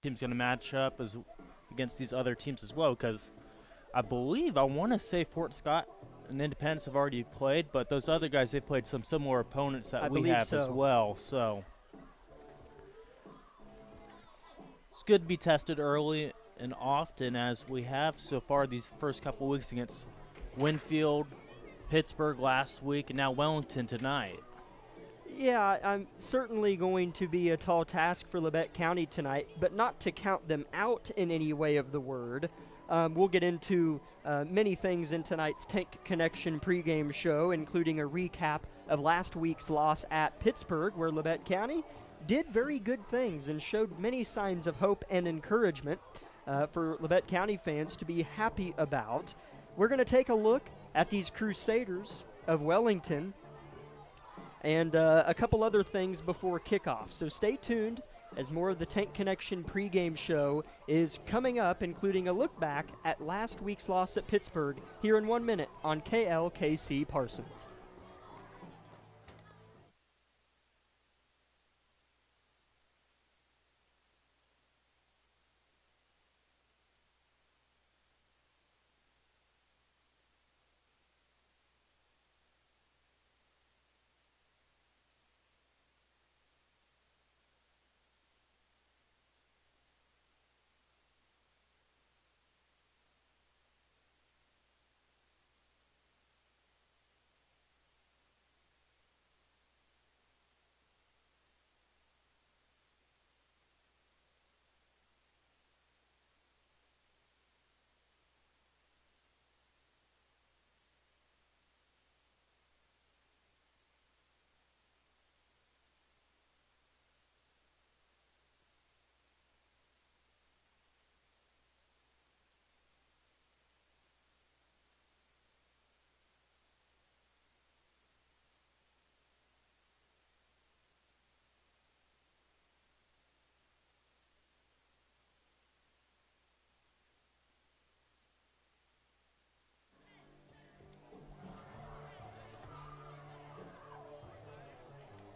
team's going to match up as against these other teams as well, because I want to say Fort Scott and Independence have already played, but those other guys, they've played some similar opponents that we have as well. So it's good to be tested early and often, as we have so far these first couple weeks against Winfield, Pittsburgh last week, and now Wellington tonight. Yeah, I'm certainly going to be a tall task for Labette County tonight, but not to count them out in any way of the word. We'll get into many things in tonight's Tank Connection pregame show, including a recap of last week's loss at Pittsburgh, where Labette County did very good things and showed many signs of hope and encouragement for Labette County fans to be happy about. We're going to take a look at these Crusaders of Wellington and a couple other things before kickoff. So stay tuned as more of the Tank Connection pregame show is coming up, including a look back at last week's loss at Pittsburgh here in 1 minute on KLKC Parsons.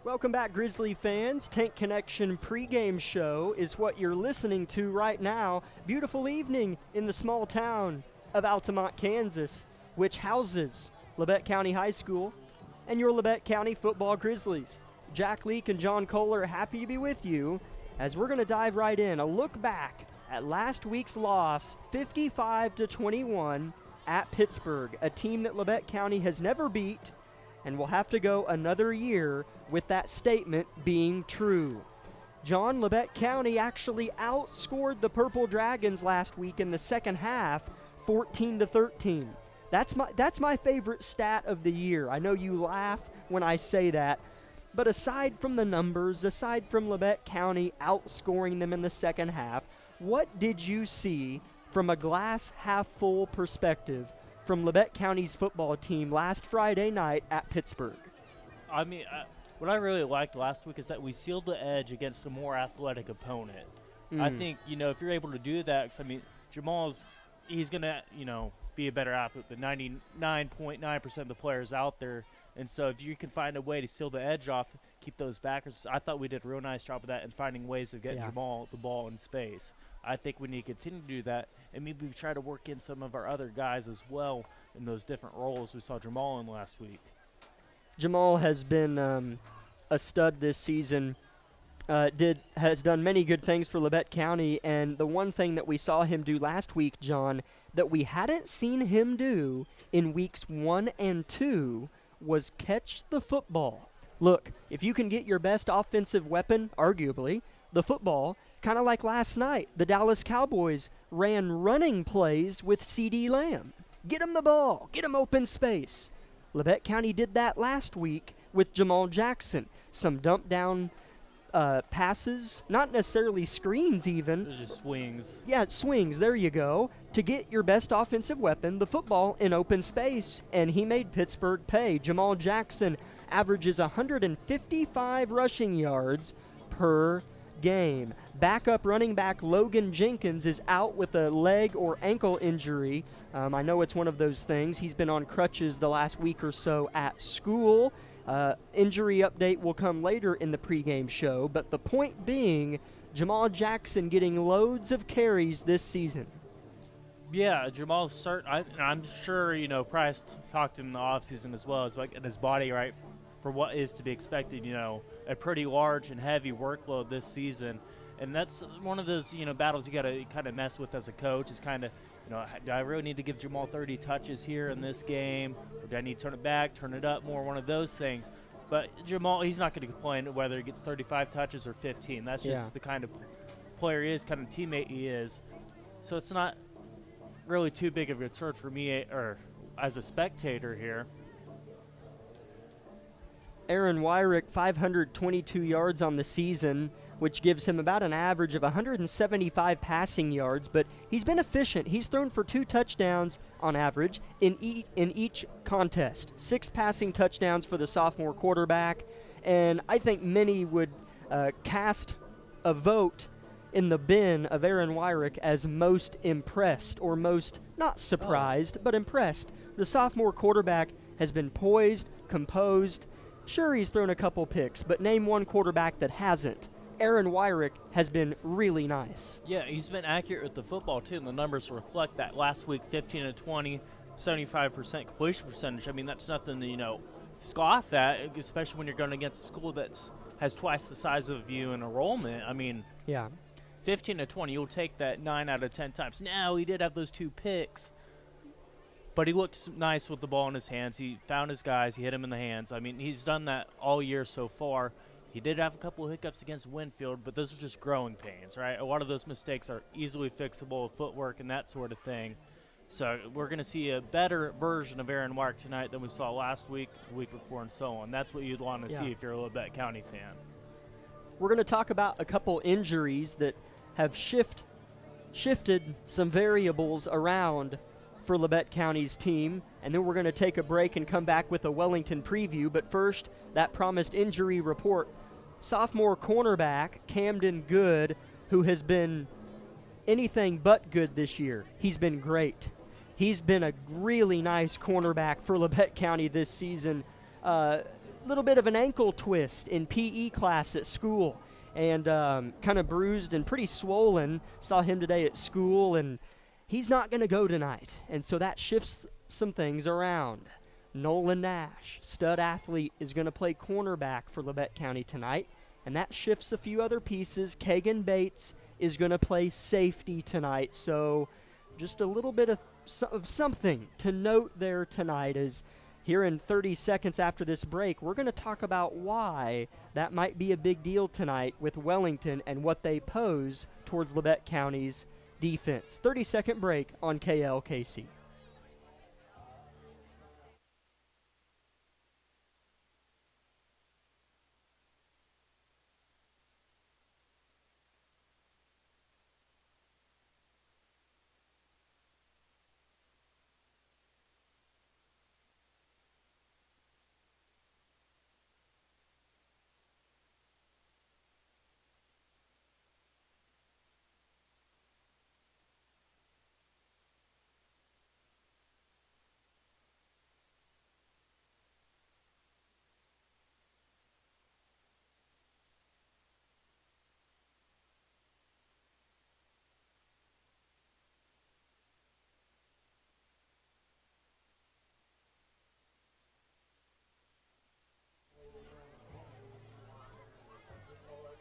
Welcome back, Grizzly fans. Tank Connection pregame show is what you're listening to right now. Beautiful evening in the small town of Altamont, Kansas, which houses Labette County High School and your Labette County football Grizzlies. Jack Leake and John Kohler are happy to be with you as we're going to dive right in. A look back at last week's loss, 55-21 at Pittsburgh, a team that Labette County has never beat and will have to go another year with that statement being true. John, Labette County actually outscored the Purple Dragons last week in the second half, 14-13. That's my favorite stat of the year. I know you laugh when I say that, but aside from the numbers, aside from Labette County outscoring them in the second half, what did you see from a glass half full perspective from Labette County's football team last Friday night at Pittsburgh? I mean, what I really liked last week is that we sealed the edge against a more athletic opponent. I think, if you're able to do that, because, Jamal's, he's going to, be a better athlete than 99.9% of the players out there. And so if you can find a way to seal the edge off, keep those backers, I thought we did a real nice job of that and finding ways of getting Jamal the ball in space. I think we need to continue to do that, and maybe try to work in some of our other guys as well in those different roles we saw Jamal in last week. Jamal has been a stud this season, has done many good things for Labette County, and the one thing that we saw him do last week, John, that we hadn't seen him do in weeks 1 and 2 was catch the football. Look, if you can get your best offensive weapon, arguably, the football, kind of like last night, the Dallas Cowboys ran running plays with C.D. Lamb. Get him the ball. Get him open space. Labette County did that last week with Jamal Jackson. Some dump down passes, not necessarily screens even. Those are just swings. Yeah, swings, there you go, to get your best offensive weapon, the football, in open space, and he made Pittsburgh pay. Jamal Jackson averages 155 rushing yards per game. Backup running back Logan Jenkins is out with a leg or ankle injury. I know it's one of those things. He's been on crutches the last week or so at school. Injury update will come later in the pregame show, but the point being, Jamal Jackson getting loads of carries this season. Yeah, Jamal's I'm sure, Price talked to him in the offseason as well. It's like getting his body right for what is to be expected, a pretty large and heavy workload this season. And that's one of those, battles you got to kind of mess with as a coach is kind of, do I really need to give Jamal 30 touches here in this game? Or do I need to turn it back, turn it up more? One of those things. But Jamal, he's not going to complain whether he gets 35 touches or 15. That's just the kind of player he is, kind of teammate he is. So it's not really too big of a concern for me or as a spectator here. Aaron Wyrick, 522 yards on the season, which gives him about an average of 175 passing yards, but he's been efficient. He's thrown for 2 touchdowns on average in each contest. 6 passing touchdowns for the sophomore quarterback, and I think many would cast a vote in the bin of Aaron Wyrick as most impressed, or most, not surprised, but impressed. The sophomore quarterback has been poised, composed. Sure, he's thrown a couple picks, but name one quarterback that hasn't. Aaron Wyrick has been really nice. Yeah, he's been accurate with the football, too, and the numbers reflect that. Last week, 15 to 20, 75% completion percentage. I mean, that's nothing to, scoff at, especially when you're going against a school that has twice the size of you in enrollment. I mean, 15 to 20, you'll take that 9 out of 10 times. Now, he did have those 2 picks, but he looked nice with the ball in his hands. He found his guys. He hit him in the hands. I mean, he's done that all year so far. He did have a couple of hiccups against Winfield, but those are just growing pains, right? A lot of those mistakes are easily fixable with footwork and that sort of thing. So we're going to see a better version of Aaron Wyrick tonight than we saw last week, the week before, and so on. That's what you'd want to see if you're a Labette County fan. We're going to talk about a couple injuries that have shifted some variables around for Labette County's team, and then we're going to take a break and come back with a Wellington preview. But first, that promised injury report. Sophomore cornerback Camden Good, who has been anything but good this year. He's been great. He's been a really nice cornerback for Labette County this season. Little bit of an ankle twist in PE class at school, and kind of bruised and pretty swollen. Saw him today at school, and he's not going to go tonight, and so that shifts some things around. Nolan Nash, stud athlete, is going to play cornerback for Labette County tonight, and that shifts a few other pieces. Kagan Bates is going to play safety tonight, so just a little bit of something to note there tonight. Is here in 30 seconds after this break, we're going to talk about why that might be a big deal tonight with Wellington and what they pose towards Labette County's defense. 30-second break on KLKC.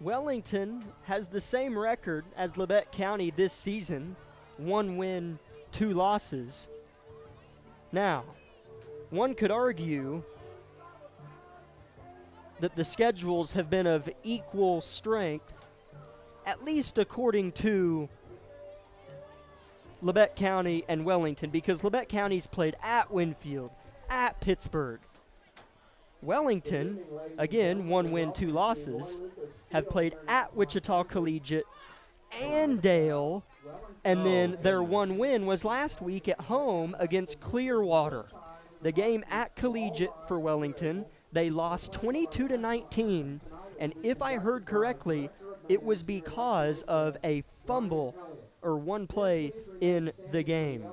Wellington has the same record as Labette County this season, 1 win, 2 losses. Now, one could argue that the schedules have been of equal strength, at least according to Labette County and Wellington, because Labette County's played at Winfield, at Pittsburgh. Wellington, again, 1 win, 2 losses, have played at Wichita Collegiate and Dale, and then their 1 win was last week at home against Clearwater. The game at Collegiate for Wellington, they lost 22-19, and if I heard correctly, it was because of a fumble or one play in the game.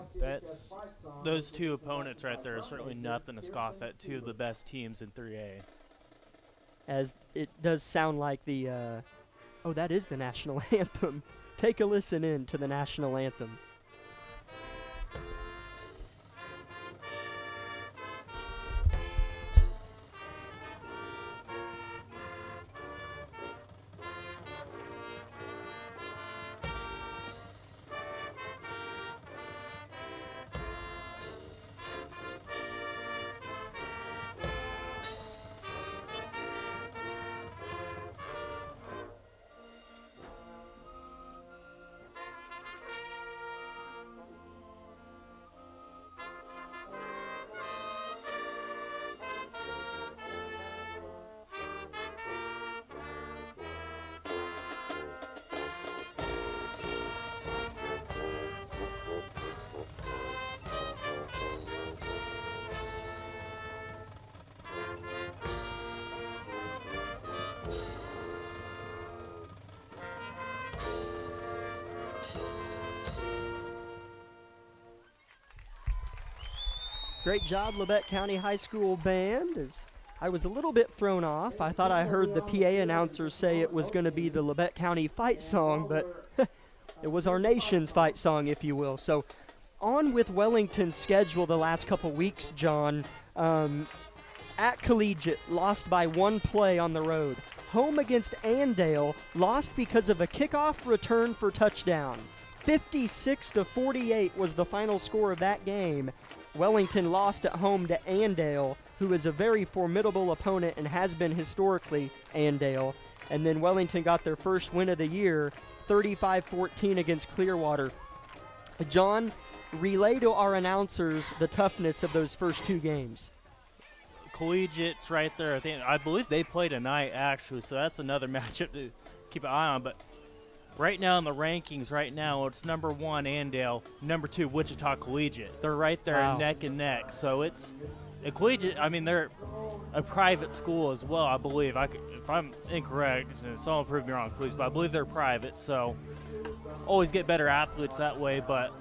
Those 2 opponents right there are certainly nothing to scoff at. 2 of the best teams in 3A. As it does sound like the Oh, that is the national anthem. Take a listen in to the national anthem. Great job, Labette County High School Band. As I was a little bit thrown off. I thought I heard the PA announcer say it was going to be the Labette County fight song, but it was our nation's fight song, if you will. So on with Wellington's schedule the last couple weeks, John. At Collegiate, lost by 1 play on the road. Home against Andale, lost because of a kickoff return for touchdown. 56-48 was the final score of that game. Wellington lost at home to Andale, who is a very formidable opponent and has been historically Andale. And then Wellington got their first win of the year, 35-14 against Clearwater. John, relay to our announcers the toughness of those first 2 games. Collegiate's right there. I believe they play tonight, actually, so that's another matchup to keep an eye on. But right now in the rankings, it's number 1, Andale, number 2, Wichita Collegiate. They're right there neck and neck. So it's a Collegiate. I mean, they're a private school as well, I believe. If I'm incorrect, someone prove me wrong, please, but I believe they're private. So always get better athletes that way. But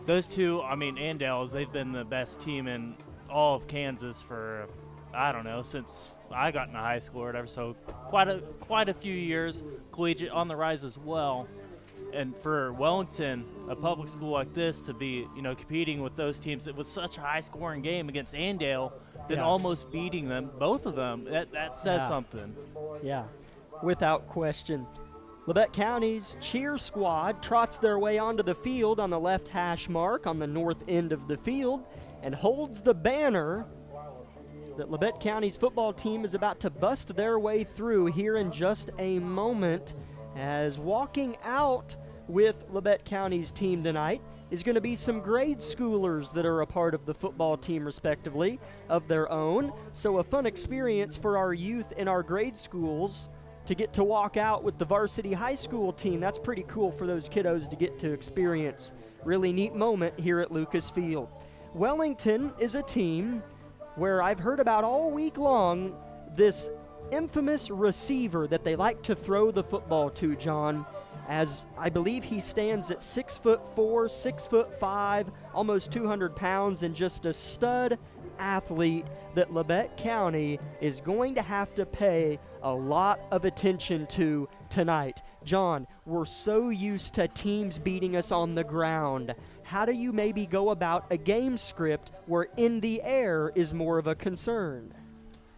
those two, Andale's, they've been the best team in all of Kansas for, I don't know, since I got into high school or whatever, so quite a few years. Collegiate on the rise as well. And for Wellington, a public school like this, to be competing with those teams, it was such a high-scoring game against Andale, then almost beating them, both of them. That says something. Yeah, without question. Labette County's cheer squad trots their way onto the field on the left hash mark on the north end of the field and holds the banner that Labette County's football team is about to bust their way through here in just a moment, as walking out with Labette County's team tonight is going to be some grade schoolers that are a part of the football team respectively of their own. So a fun experience for our youth in our grade schools to get to walk out with the varsity high school team. That's pretty cool for those kiddos to get to experience. Really neat moment here at Lucas Field. Wellington is a team where I've heard about all week long this infamous receiver that they like to throw the football to, John, as I believe he stands at 6'4", 6'5", almost 200 pounds, and just a stud athlete that Labette County is going to have to pay a lot of attention to tonight. John, we're so used to teams beating us on the ground. How do you maybe go about a game script where in the air is more of a concern?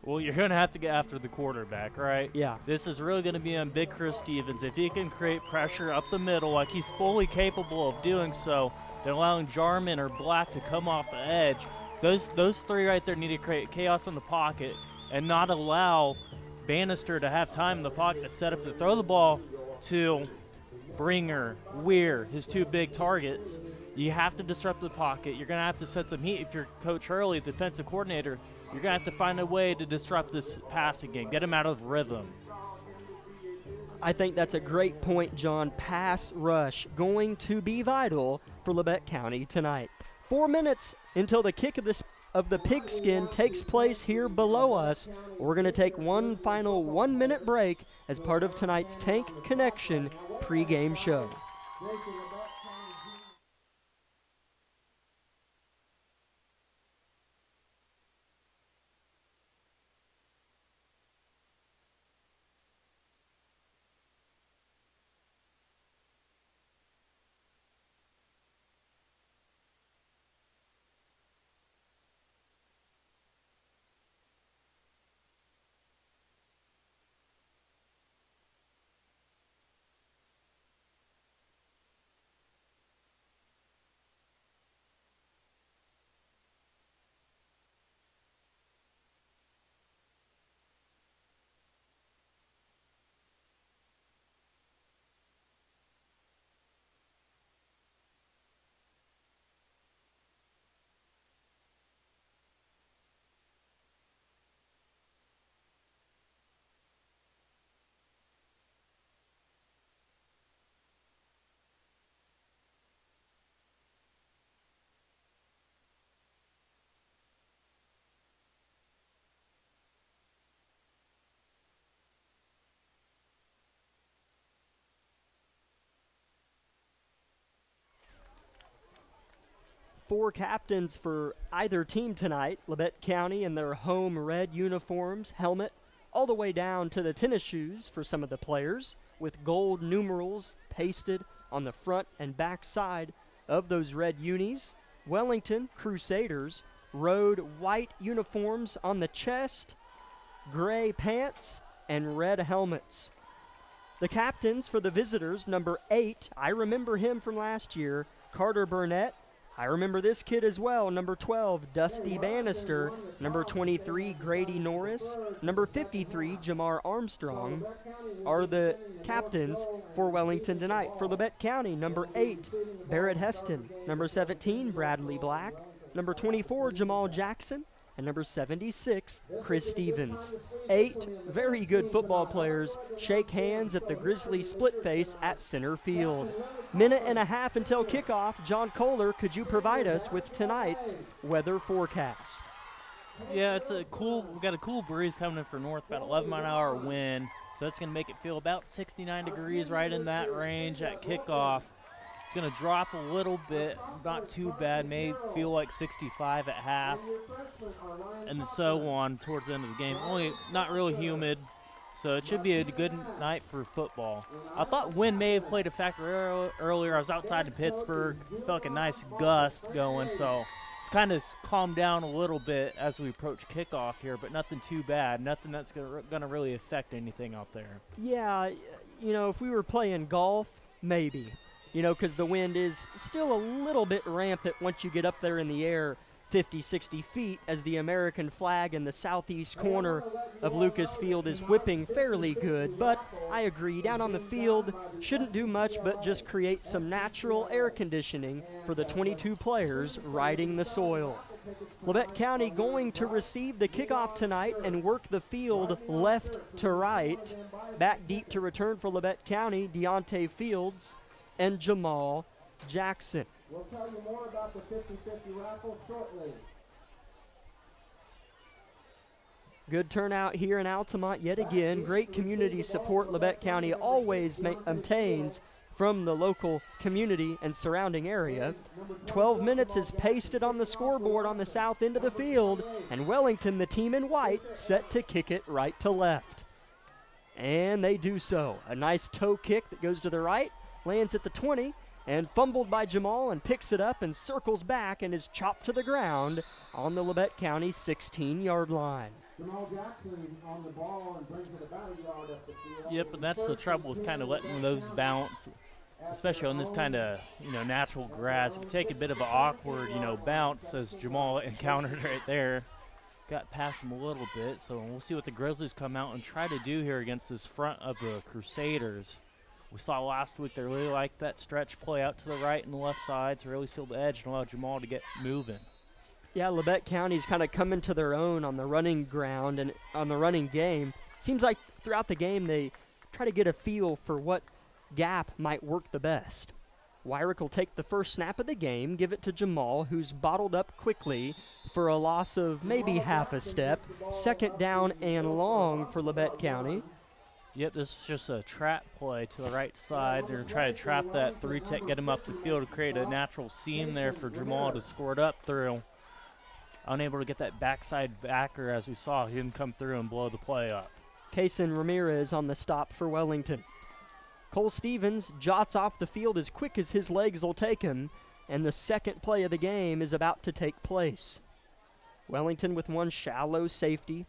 Well, you're going to have to get after the quarterback, right? Yeah. This is really going to be on Big Chris Stevens. If he can create pressure up the middle like he's fully capable of doing so, then allowing Jarman or Black to come off the edge, those three right there need to create chaos in the pocket and not allow Bannister to have time in the pocket to set up to throw the ball to Bringer, Weir, his 2 big targets. You have to disrupt the pocket. You're going to have to set some heat. If you're Coach Hurley, defensive coordinator, you're going to have to find a way to disrupt this passing game, get him out of rhythm. I think that's a great point, John. Pass rush going to be vital for Labette County tonight. 4 minutes until the kick of the pigskin takes place here below us. We're going to take one final 1-minute break as part of tonight's Tank Connection pregame show. 4 captains for either team tonight. Labette County in their home red uniforms, helmet, all the way down to the tennis shoes for some of the players, with gold numerals pasted on the front and back side of those red unis. Wellington Crusaders rode white uniforms on the chest, gray pants, and red helmets. The captains for the visitors, number 8, I remember him from last year, Carter Burnett. I remember this kid as well, number 12, Dusty Bannister, number 23, Grady Norris, number 53, Jamar Armstrong, are the captains for Wellington tonight. For Labette County, number 8, Barrett Heston, number 17, Bradley Black, number 24, Jamal Jackson, and number 76, Chris Stevens. 8 very good football players shake hands at the Grizzlies split face at center field. Minute and a half until kickoff. John Kohler, could you provide us with tonight's weather forecast? Yeah, we got a cool breeze coming in for north, about 11-mile-an-hour wind, so that's going to make it feel about 69 degrees, right in that range at kickoff. It's going to drop a little bit, not too bad, may feel like 65 at half, and so on towards the end of the game. Only not really humid, so it should be a good night for football. I thought wind may have played a factor earlier. I was outside in Pittsburgh, felt like a nice gust going, so it's kind of calmed down a little bit as we approach kickoff here, but nothing too bad, nothing that's going to really affect anything out there. Yeah, if we were playing golf, maybe. Because the wind is still a little bit rampant once you get up there in the air 50, 60 feet as the American flag in the southeast corner of Lucas Field is whipping fairly good. But I agree, down on the field shouldn't do much but just create some natural air conditioning for the 22 players riding the soil. Labette County going to receive the kickoff tonight and work the field left to right. Back deep to return for Labette County, Deontay Fields and Jamal Jackson. We'll tell you more about the 50-50 raffle shortly. Good turnout here in Altamont yet again. Great community support Labette County always obtains from the local community and surrounding area. 12 minutes is pasted on the scoreboard on the south end of the field, and Wellington, the team in white, set to kick it right to left. And they do so. A nice toe kick that goes to the right, lands at the 20, and fumbled by Jamal, and picks it up and circles back and is chopped to the ground on the Labette County 16-yard line. Jamal Jackson on the ball and brings it about a yard up the field. Yep, and that's the trouble with kind of letting those bounce, especially on this kind of, natural grass. If you take a bit of an awkward, bounce, as Jamal encountered right there, got past him a little bit. So we'll see what the Grizzlies come out and try to do here against this front of the Crusaders. We saw last week they really liked that stretch play out to the right and the left side to really seal the edge and allow Jamal to get moving. Yeah, Labette County's kind of coming to their own on the running ground and on the running game. Seems like throughout the game they try to get a feel for what gap might work the best. Wyrick will take the first snap of the game, give it to Jamal, who's bottled up quickly for a loss of maybe half a step. Second down and long for Labette County. Yep, this is just a trap play to the right side. They're going to try to trap that 3-tech, get him up the field to create a natural seam there for Jamal to score it up through. Unable to get that backside backer, as we saw. He didn't come through and blow the play up. Kason Ramirez on the stop for Wellington. Cole Stevens jots off the field as quick as his legs will take him, and the second play of the game is about to take place. Wellington with one shallow safety,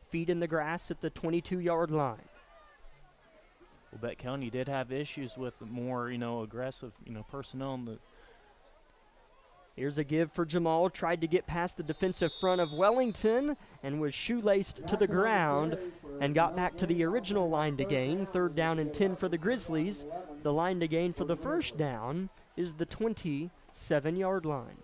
feet in the grass at the 22-yard line. Labette County did have issues with more, aggressive, personnel in the. Here's a give for Jamal. Tried to get past the defensive front of Wellington and was shoelaced to the ground and got back to the original line to gain. 3rd down and 10 for the Grizzlies. The line to gain for the first down is the 27-yard line.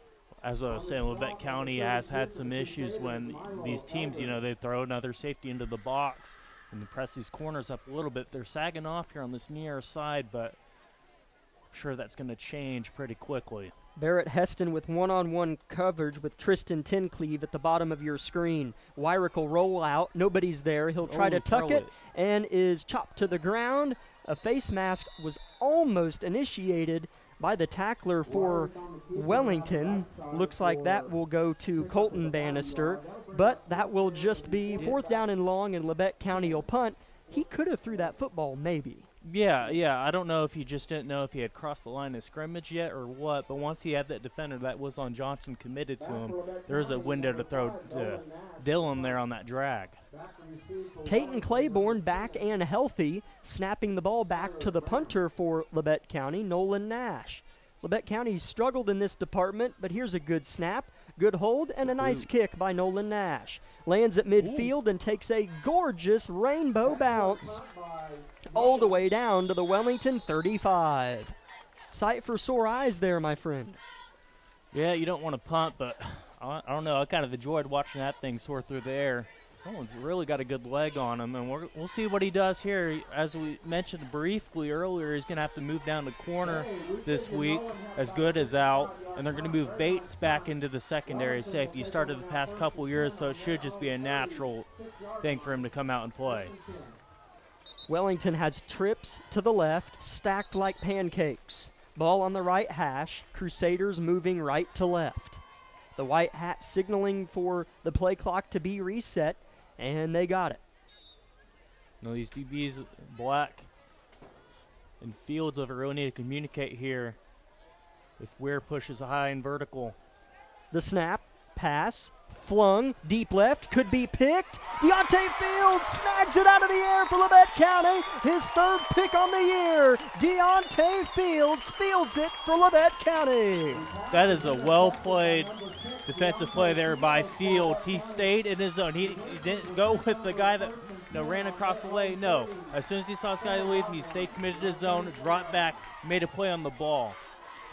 As I was saying, Labette County has had some issues when these teams, they throw another safety into the box and press these corners up a little bit. They're sagging off here on this near side, but I'm sure that's going to change pretty quickly. Barrett Heston with one-on-one coverage with Tristan Tencleve at the bottom of your screen. Wyrick will roll out. Nobody's there. He'll try to tuck it and is chopped to the ground. A face mask was almost initiated by the tackler for Wellington. Looks like that will go to Colton Bannister, but that will just be 4th down and long, and Labette County will punt. He could have threw that football, maybe. Yeah. I don't know if he just didn't know if he had crossed the line of scrimmage yet or what, but once he had that defender that was on Johnson committed to him, there was a window to throw Dillon there on that drag. Tayton Claiborne back and healthy, snapping the ball back to the punter for Labette County, Nolan Nash. Labette County struggled in this department, but here's a good snap, good hold, and a nice kick by Nolan Nash. Lands at midfield and takes a gorgeous rainbow bounce all the way down to the Wellington 35. Sight for sore eyes there, my friend. Yeah, you don't want to punt, but I don't know. I kind of enjoyed watching that thing soar through the air. Nolan's really got a good leg on him, and we'll see what he does here. As we mentioned briefly earlier, he's going to have to move down the corner this week, as good as out, and they're going to move Bates back into the secondary safety. He started the past couple years, so it should just be a natural thing for him to come out and play. Wellington has trips to the left, stacked like pancakes. Ball on the right hash, Crusaders moving right to left. The white hat signaling for the play clock to be reset, and they got it. No, these DBs, Black and Fields, over really need to communicate here. If Weir pushes high and vertical. The snap, pass, flung, deep left, could be picked. Deontay Fields snags it out of the air for Labette County. His 3rd pick on the year. Deontay Fields fields it for Labette County. That is a well-played defensive play there by Fields. He stayed in his zone. He didn't go with the guy that ran across the lane. No. As soon as he saw this guy leave, he stayed committed to his zone, dropped back, made a play on the ball.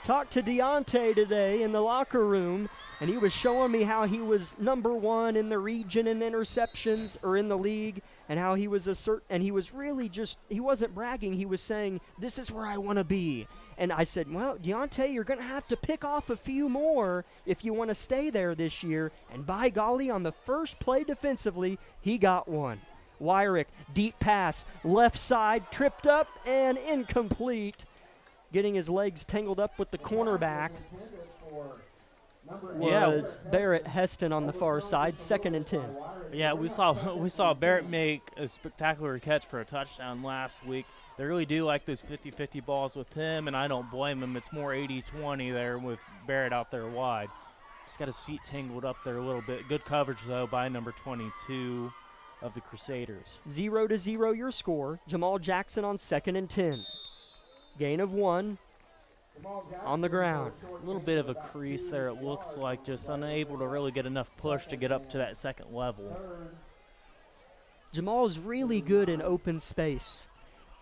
Talked to Deontay today in the locker room, and he was showing me how he was #1 in the region in interceptions, or in the league, and how he was and he was really just, he wasn't bragging, he was saying, this is where I want to be. And I said, well, Deontay, you're going to have to pick off a few more if you want to stay there this year. And by golly, on the first play defensively, he got one. Wyrick, deep pass, left side, tripped up and incomplete. Getting his legs tangled up with the cornerback was Barrett Heston on the far side, 2nd and 10. Yeah, we saw Barrett make a spectacular catch for a touchdown last week. They really do like those 50-50 balls with him, and I don't blame him. It's more 80-20 there with Barrett out there wide. He's got his feet tangled up there a little bit. Good coverage, though, by number 22 of the Crusaders. 0-0 your score. Jamal Jackson on 2nd and 10. Gain of 1 on the ground. A little bit of a crease there, it looks like, just unable to really get enough push to get up to that 2nd level. Jamal is really good in open space,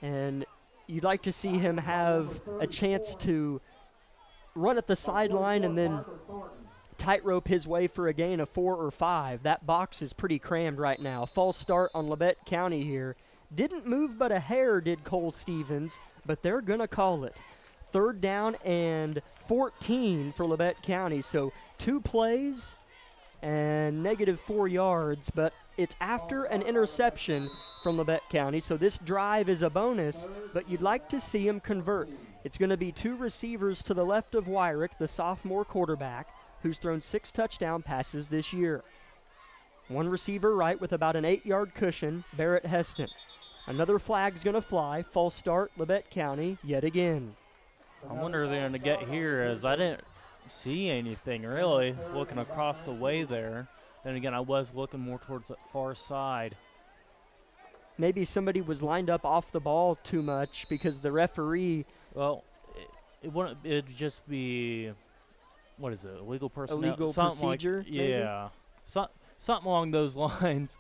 and you'd like to see him have a chance to run at the sideline and then tightrope his way for a gain of 4 or 5. That box is pretty crammed right now. False start on Labette County here. Didn't move but a hair, did Cole Stevens, but they're going to call it. 3rd down and 14 for Labette County. So 2 plays and -4 yards, but it's after an interception from Labette County. So this drive is a bonus, but you'd like to see him convert. It's going to be 2 receivers to the left of Wyrick, the sophomore quarterback, who's thrown 6 touchdown passes this year. 1 receiver right with about an 8-yard cushion, Barrett Heston. Another flag's going to fly. False start, Labette County, yet again. I wonder if they're going to get here, as I didn't see anything really looking across the way there. Then again, I was looking more towards the far side. Maybe somebody was lined up off the ball too much because the referee. Well, it'd just be, what is it, illegal personnel? Illegal something procedure? Like, yeah, something along those lines.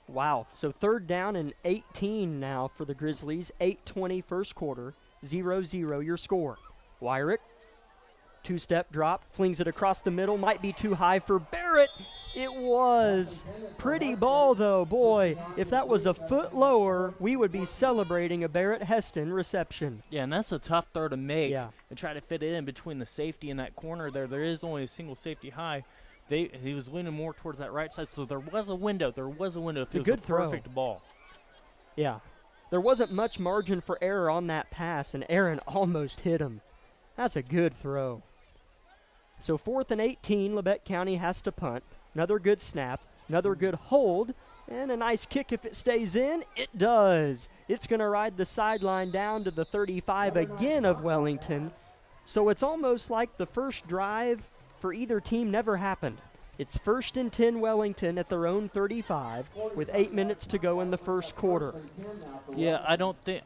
Wow. So 3rd down and 18 now for the Grizzlies. 8:20 first quarter. 0-0 your score. Wyrick, 2-step drop, flings it across the middle. Might be too high for Barrett. It was. Pretty ball, though. Boy, if that was a foot lower, we would be celebrating a Barrett Heston reception. Yeah, and that's a tough throw to make. Yeah. And try to fit it in between the safety and that corner there. There is only a single safety high. He was leaning more towards that right side, so there was a window. If it was a perfect ball. Yeah. There wasn't much margin for error on that pass, and Aaron almost hit him. That's a good throw. So 4th and 18, Labette County has to punt. Another good snap, another good hold, and a nice kick if it stays in. It does. It's going to ride the sideline down to the 35 again of Wellington. So it's almost like the first drive for either team never happened. It's 1st and 10 Wellington at their own 35 with 8 minutes to go in the first quarter. Yeah, I don't think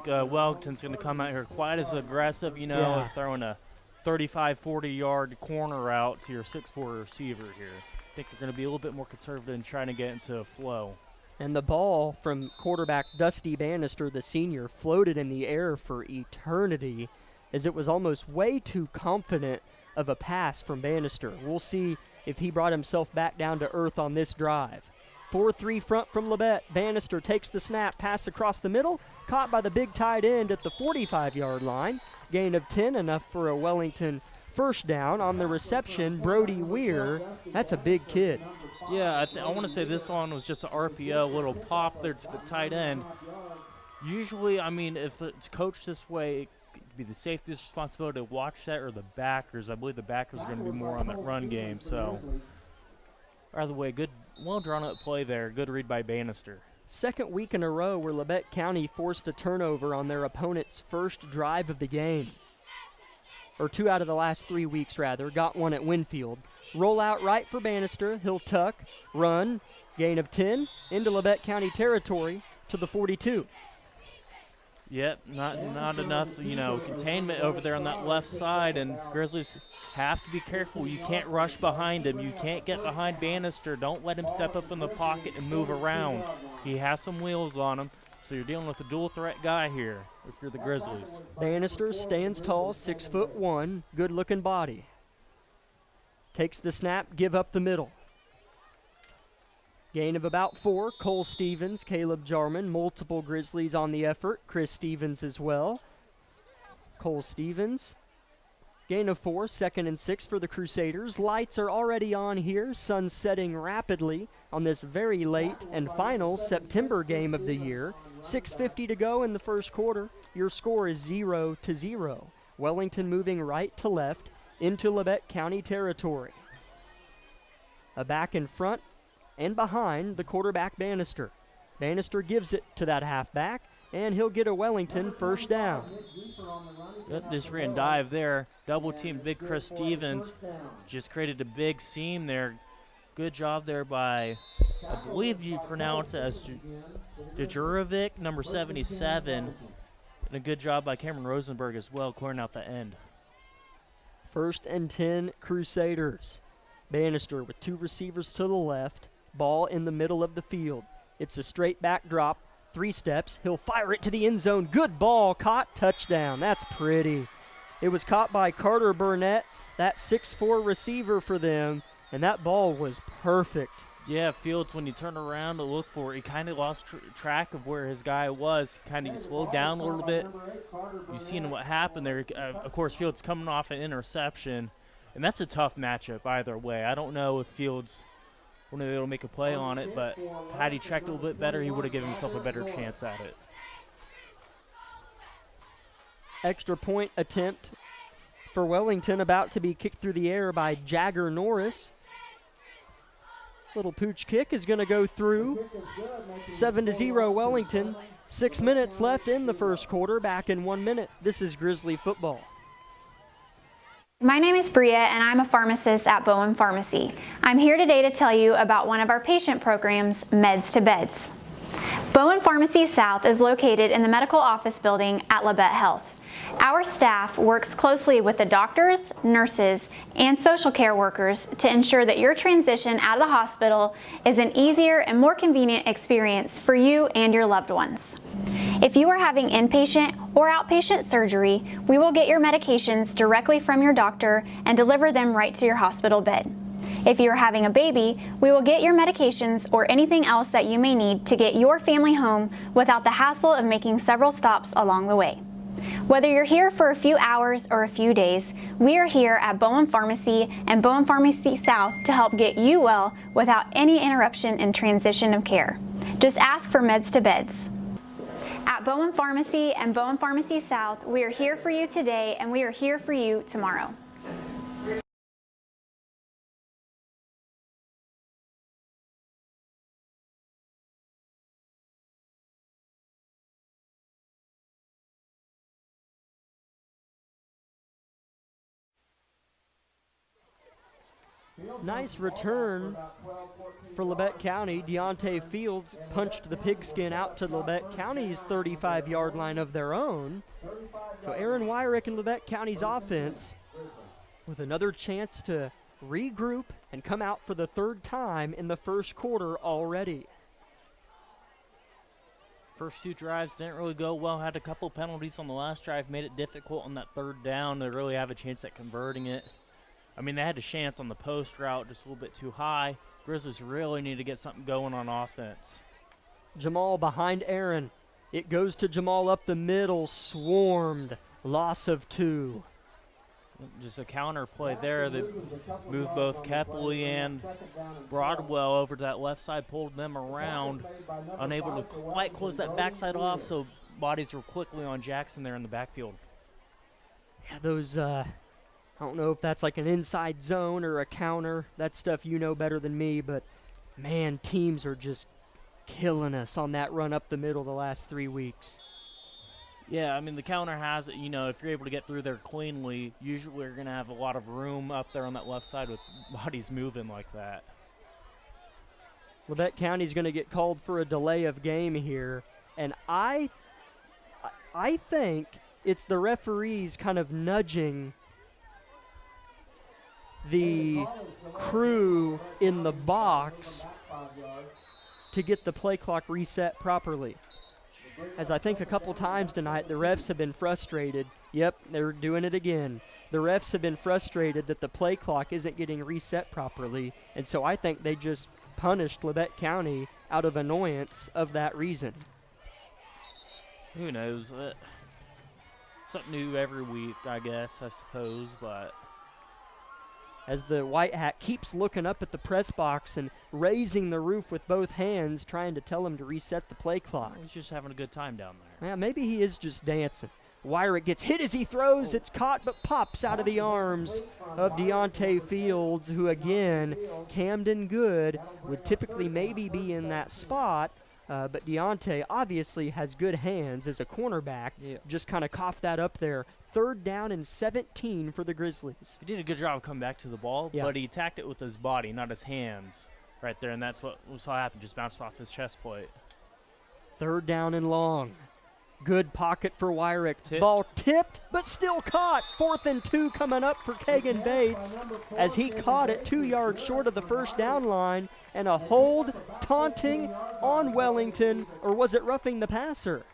Wellington's going to come out here quite as aggressive, as throwing a 35, 40-yard corner out to your 6'4" receiver here. I think they're going to be a little bit more conservative in trying to get into a flow. And the ball from quarterback Dusty Bannister, the senior, floated in the air for eternity as it was almost way too confident of a pass from Bannister. We'll see if he brought himself back down to earth on this drive. 4-3 front from Labette. Bannister takes the snap, pass across the middle, caught by the big tight end at the 45-yard line. Gain of 10, enough for a Wellington first down. On the reception, Brody Weir. That's a big kid. Yeah, I want to say this one was just an RPO, little pop there to the tight end. Usually, if it's coached this way, it could be the safety's responsibility to watch that, or the backers. I believe the backers are going to be more on that run game. So, either way, good, well drawn up play there. Good read by Bannister. Second week in a row where Labette County forced a turnover on their opponent's first drive of the game. Or 2 out of the last 3 weeks, rather. Got one at Winfield. Roll out right for Bannister. He'll tuck, run, gain of 10 into Labette County territory to the 42. Yep, not enough, containment over there on that left side, and Grizzlies have to be careful. You can't rush behind him. You can't get behind Bannister. Don't let him step up in the pocket and move around. He has some wheels on him, so you're dealing with a dual-threat guy here if you're the Grizzlies. Bannister stands tall, 6'1", good-looking body. Takes the snap, give up the middle. Gain of about 4. Cole Stevens, Caleb Jarman, multiple Grizzlies on the effort. Chris Stevens as well. Cole Stevens. Gain of 4, 2nd and 6 for the Crusaders. Lights are already on here. Sun setting rapidly on this very late and final September game of the year. 6:50 to go in the first quarter. Your score is 0-0. Wellington moving right to left into Labette County territory. A back in front and behind the quarterback Bannister. Bannister gives it to that halfback, and he'll get a Wellington first down. Yep, this ran dive there. Double team big Chris Stevens. Just created a big seam there. Good job there by, I believe you pronounce it as Djurovic, number 77. And a good job by Cameron Rosenberg as well, clearing out the end. 1st and 10 Crusaders. Bannister with 2 receivers to the left. Ball in the middle of the field. It's a straight back drop, 3 steps. He'll fire it to the end zone. Good ball, caught, touchdown. That's pretty. It was caught by Carter Burnett, that 6'4" receiver for them, and that ball was perfect. Yeah, Fields, when you turn around to look for it, he kind of lost track of where his guy was. Kind of slowed down a little bit. You've seen what happened there. Of course, Fields coming off an interception, and that's a tough matchup either way. I don't know if Fields wouldn't be able to make a play on it, but had he checked a little bit better, he would have given himself a better chance at it. Extra point attempt for Wellington, about to be kicked through the air by Jagger Norris. Little pooch kick is going to go through. 7-0 Wellington. 6 minutes left in the first quarter. Back in 1 minute. This is Grizzly football. My name is Bria, and I'm a pharmacist at Bowen Pharmacy. I'm here today to tell you about one of our patient programs, Meds to Beds. Bowen Pharmacy South is located in the medical office building at Labette Health. Our staff works closely with the doctors, nurses, and social care workers to ensure that your transition out of the hospital is an easier and more convenient experience for you and your loved ones. If you are having inpatient or outpatient surgery, we will get your medications directly from your doctor and deliver them right to your hospital bed. If you are having a baby, we will get your medications or anything else that you may need to get your family home without the hassle of making several stops along the way. Whether you're here for a few hours or a few days, we are here at Bowen Pharmacy and Bowen Pharmacy South to help get you well without any interruption in transition of care. Just ask for Meds to Beds. At Bowen Pharmacy and Bowen Pharmacy South, we are here for you today and we are here for you tomorrow. Nice return for Labette County. Deontay Fields punched the pigskin out to Labette County's 35-yard line of their own. So Aaron Wyrick and Labette County's offense with another chance to regroup and come out for the third time in the first quarter already. First two drives didn't really go well. Had a couple penalties on the last drive, made it difficult on that third down to really have a chance at converting it. I mean, they had a chance on the post route, just a little bit too high. Grizzlies really need to get something going on offense. Jamal behind Aaron. It goes to Jamal up the middle, swarmed, loss of 2. Just a counter play there that moved both Kepley and Broadwell over to that left side, pulled them around, unable to quite close that backside off, so bodies were quickly on Jackson there in the backfield. Yeah, those, I don't know if that's like an inside zone or a counter. That's stuff you know better than me, but man, teams are just killing us on that run up the middle the last 3 weeks. Yeah, I mean, the counter has it, you know, if you're able to get through there cleanly, usually you're going to have a lot of room up there on that left side with bodies moving like that. Labette County's going to get called for a delay of game here, and I think it's the referees kind of nudging the crew in the box to get the play clock reset properly. As I think a couple times tonight, the refs have been frustrated. Yep, they're doing it again. The refs have been frustrated that the play clock isn't getting reset properly, and so I think they just punished Labette County out of annoyance of that reason. Who knows? Something new every week, I guess, I suppose, but... As the white hat keeps looking up at the press box and raising the roof with both hands, trying to tell him to reset the play clock. He's just having a good time down there. Yeah, maybe he is just dancing. Wyrick gets hit as he throws. It's caught but pops out of the arms of Deontay Fields, who again, Camden Good would typically maybe be in that spot, but Deontay obviously has good hands as a cornerback. Yeah. Just kind of coughed that up there. 3rd down and 17 for the Grizzlies. He did a good job of coming back to the ball, but he attacked it with his body, not his hands, right there, and that's what we saw happen, just bounced off his chest plate. 3rd down and long. Good pocket for Wyrick. Ball tipped, but still caught. 4th and 2 coming up for Kagan Bates as he caught it 2 yards short of the first down line, and a hold taunting on Wellington, or was it roughing the passer?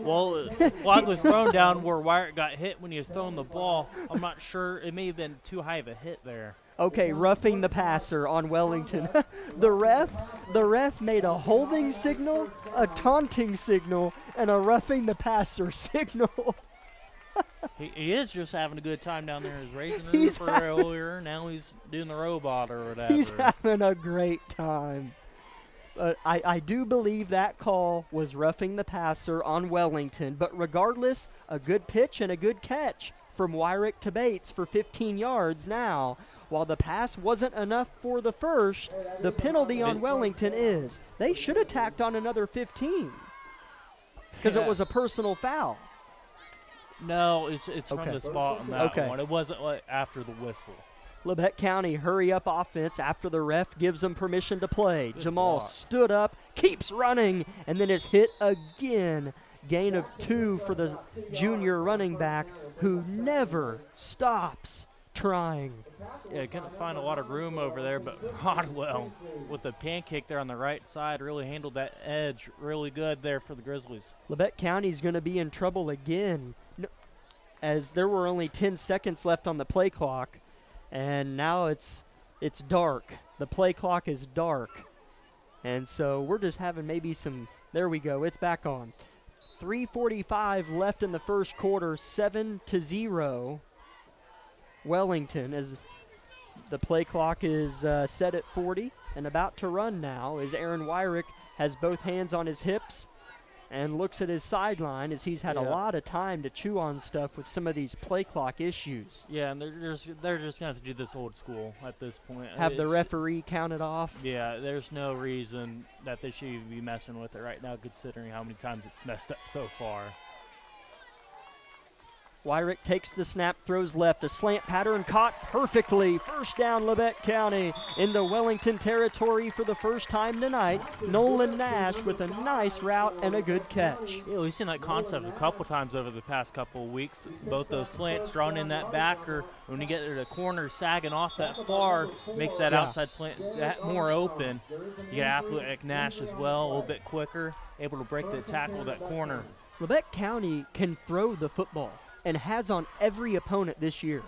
Well, flag was thrown down where Wyrick got hit when he was throwing the ball. I'm not sure. It may have been too high of a hit there. Okay, roughing the passer on Wellington. The ref made a holding signal, a taunting signal, and a roughing the passer signal. He is just having a good time down there. He's raising the roof earlier. Now he's doing the robot or whatever. He's having a great time. I do believe that call was roughing the passer on Wellington, but regardless, a good pitch and a good catch from Wyrick to Bates for 15 yards now. While the pass wasn't enough for the first, the penalty on Wellington is they should have tacked on another 15 because it was a personal foul. No, it's from the spot on that one. It wasn't like after the whistle. Labette County hurry up offense after the ref gives them permission to play. Good Jamal block. stood up, keeps running, and then is hit again. Gain of 2 for the junior running back who never stops trying. Yeah, couldn't find a lot of room over there, but Broadwell with the pancake there on the right side really handled that edge really good there for the Grizzlies. Labette County's going to be in trouble again as there were only 10 seconds left on the play clock. And now it's dark. The play clock is dark. And so we're just having maybe some, there we go, it's back on. 3:45 left in the first quarter, 7-0. Wellington, as the play clock is set at 40 and about to run now, as Aaron Wyrick has both hands on his hips and looks at his sideline as he's had a lot of time to chew on stuff with some of these play clock issues. Yeah, and they're just going to have to do this old school at this point. Have the referee count it off? Yeah, there's no reason that they should even be messing with it right now, considering how many times it's messed up so far. Wyrick takes the snap, throws left, a slant pattern caught perfectly. First down, Labette County into Wellington territory for the first time tonight. Nolan Nash with a nice route and a good catch. Yeah, we've seen that concept a couple times over the past couple of weeks. Both those slants drawn in that backer. When you get to the corner sagging off that far, makes that outside slant that more open. You got Athletic Nash as well, a little bit quicker, able to break the tackle of that corner. Labette County can throw the football and has on every opponent this year.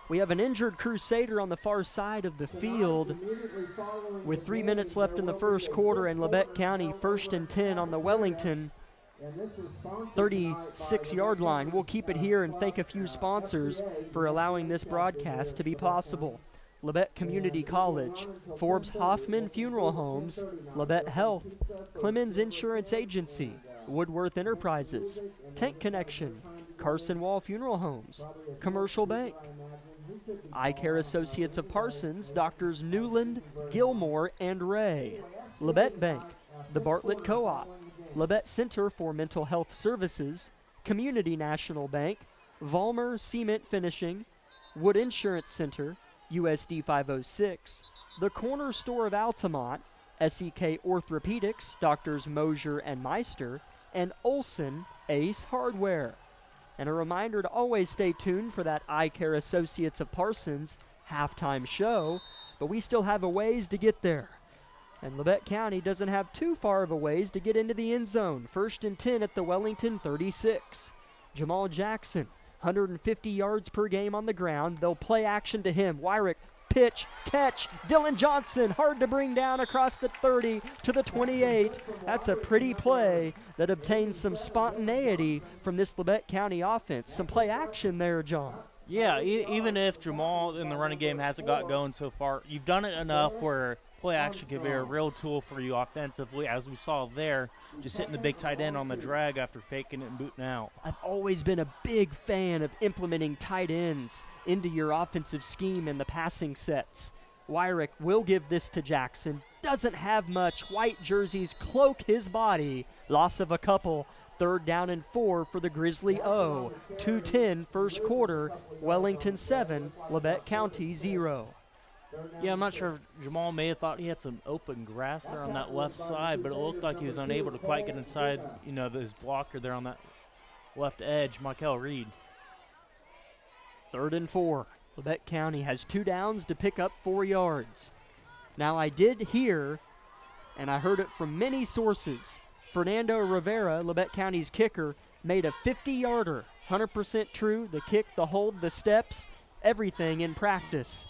We have an injured Crusader on the far side of the field with 3 minutes left in the first quarter, and Labette County 1st and 10 on the Wellington 36-yard line. We'll keep it here and thank a few sponsors for allowing this broadcast to be possible. Labette Community College, Forbes Hoffman Funeral Homes, Labette Health, Clemens Insurance Agency, Woodworth Enterprises, Tank Connection, Carson Wall Funeral Homes, Commercial Bank, Eye Care Associates of Parsons, Doctors Newland, Gilmore, and Ray, Labette Bank, the Bartlett Co-op, Labette Center for Mental Health Services, Community National Bank, Vollmer Cement Finishing, Wood Insurance Center, USD 506, the Corner Store of Altamont, SEK Orthopedics, Doctors Mosier and Meister, and Olson Ace Hardware. And a reminder to always stay tuned for that Eye Care Associates of Parsons halftime show, but we still have a ways to get there. And Labette County doesn't have too far of a ways to get into the end zone. 1st and 10 at the Wellington 36. Jamal Jackson, 150 yards per game on the ground. They'll play action to him. Wyrick, pitch, catch. Dylan Johnson, hard to bring down across the 30 to the 28. That's a pretty play that obtains some spontaneity from this Labette County offense. Some play action there, John. Yeah, even if Jamal in the running game hasn't got going so far, you've done it enough where play action can be a real tool for you offensively, as we saw there, just hitting the big tight end on the drag after faking it and booting out. I've always been a big fan of implementing tight ends into your offensive scheme in the passing sets. Wyrick will give this to Jackson. Doesn't have much. White jerseys cloak his body. Loss of a couple. 3rd down and 4 for the Grizzly O. 2:10 first quarter. Wellington 7, Labette County 0. Yeah, I'm not sure if Jamal may have thought he had some open grass there on that left side, but it looked like he was unable to quite get inside, his blocker there on that left edge, Michael Reed. 3rd and 4. Labette County has 2 downs to pick up 4 yards. Now, I did hear, and I heard it from many sources, Fernando Rivera, Labette County's kicker, made a 50-yarder. 100% true. The kick, the hold, the steps, everything in practice.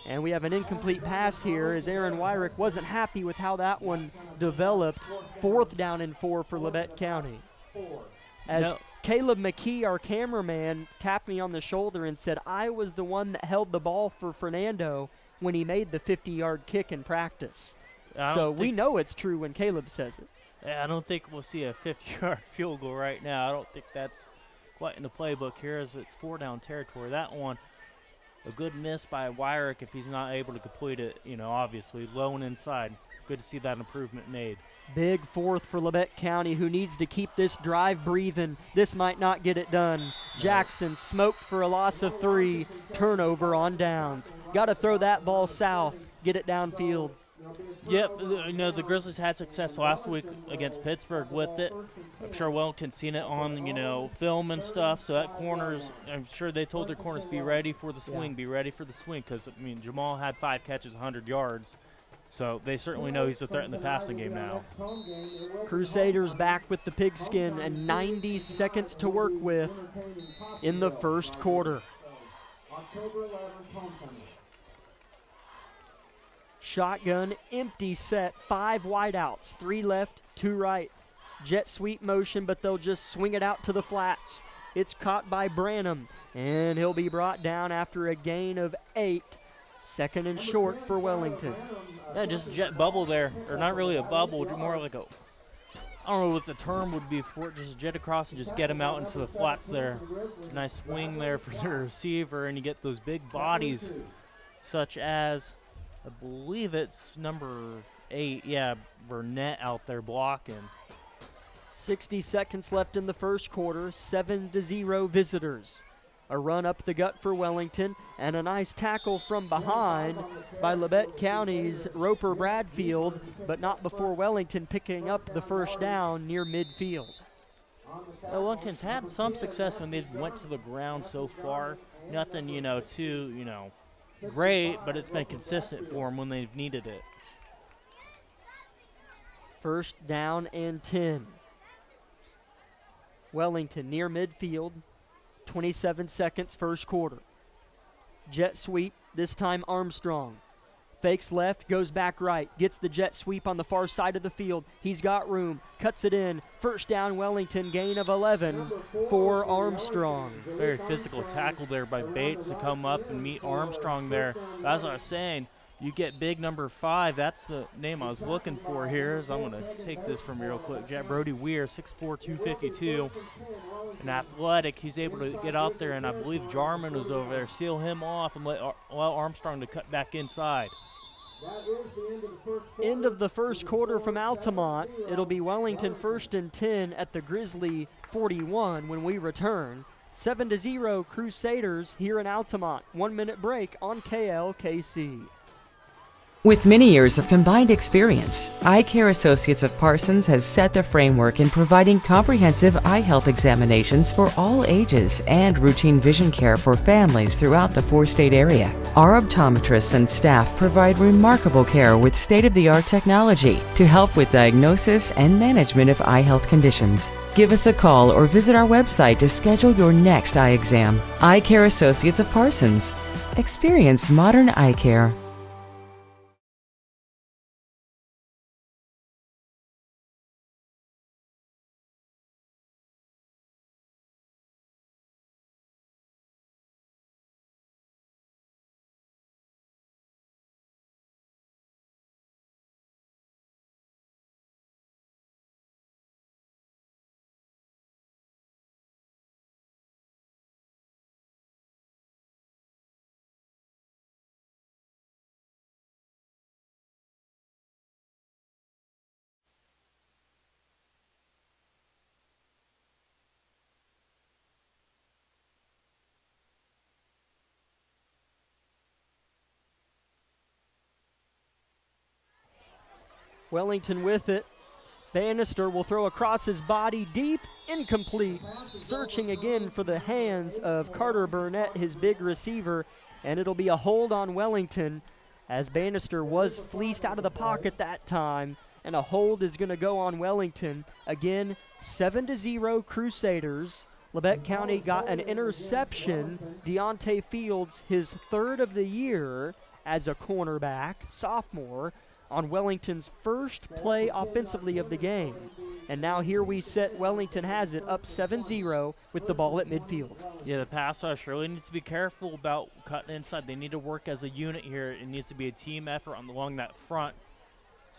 And we have an incomplete pass here as Aaron Wyrick wasn't happy with how that one developed. 4th down and 4 for Labette County. As Caleb McKee, our cameraman, tapped me on the shoulder and said, I was the one that held the ball for Fernando when he made the 50-yard kick in practice. So we know it's true when Caleb says it. Yeah, I don't think we'll see a 50-yard field goal right now. I don't think that's quite in the playbook here as it's 4-down territory. That one, a good miss by Wyrick if he's not able to complete it, obviously. Low and inside. Good to see that improvement made. Big 4th for Labette County, who needs to keep this drive breathing. This might not get it done. Jackson smoked for a loss of 3. Turnover on downs. Got to throw that ball south. Get it downfield. Yep, the Grizzlies had success last week against Pittsburgh with it. I'm sure Wellington's seen it on, film and stuff. So that corners, I'm sure they told their corners, be ready for the swing, because, Jamal had 5 catches, 100 yards. So they certainly know he's a threat in the passing game now. Crusaders back with the pigskin and 90 seconds to work with in the first quarter. Shotgun, empty set, 5 wideouts, 3 left, 2 right. Jet sweep motion, but they'll just swing it out to the flats. It's caught by Branham, and he'll be brought down after a gain of 8. 2nd and short for Wellington. Yeah, just jet bubble there, or not really a bubble, more like a I don't know what the term would be for it, just jet across and just get him out into the flats there. Nice swing there for the receiver, and you get those big bodies, such as, I believe it's number 8, yeah, Burnett out there blocking. 60 seconds left in the first quarter, 7-0 visitors. A run up the gut for Wellington, and a nice tackle from behind by Labette County's Roper Bradfield, but not before Wellington picking up the first down near midfield. Well, Wellington's had some success when they went to the ground so far. Nothing, too, great, but it's been consistent for them when they've needed it. First down and 10. Wellington near midfield. 27 seconds, first quarter. Jet sweep, this time Armstrong. Fakes left, goes back right, gets the jet sweep on the far side of the field. He's got room, cuts it in. First down, Wellington, gain of 11 for Armstrong. Very physical tackle there by Bates to come up and meet Armstrong there. As I was saying, you get big number 5. That's the name I was looking for here. As I'm going to take this from you real quick. Brody Weir, 6'4", 252. An athletic. He's able to get out there, and I believe Jarman was over there. Seal him off and allow Armstrong to cut back inside. End of the first quarter from Altamont. It'll be Wellington 1st and 10 at the Grizzly 41 when we return. 7-0 Crusaders here in Altamont. 1-minute break on KLKC. With many years of combined experience, Eye Care Associates of Parsons has set the framework in providing comprehensive eye health examinations for all ages and routine vision care for families throughout the 4-state area. Our optometrists and staff provide remarkable care with state-of-the-art technology to help with diagnosis and management of eye health conditions. Give us a call or visit our website to schedule your next eye exam. Eye Care Associates of Parsons. Experience modern eye care. Wellington with it. Bannister will throw across his body deep, incomplete. Searching again for the hands of Carter Burnett, his big receiver, and it'll be a hold on Wellington as Bannister was fleeced out of the pocket that time, and a hold is going to go on Wellington. Again, 7-0 Crusaders. Labette County got an interception. Deontay Fields, his 3rd of the year as a cornerback, sophomore, on Wellington's first play offensively of the game. And now here we sit, Wellington has it up 7-0 with the ball at midfield. Yeah, the pass rush really needs to be careful about cutting inside. They need to work as a unit here. It needs to be a team effort along that front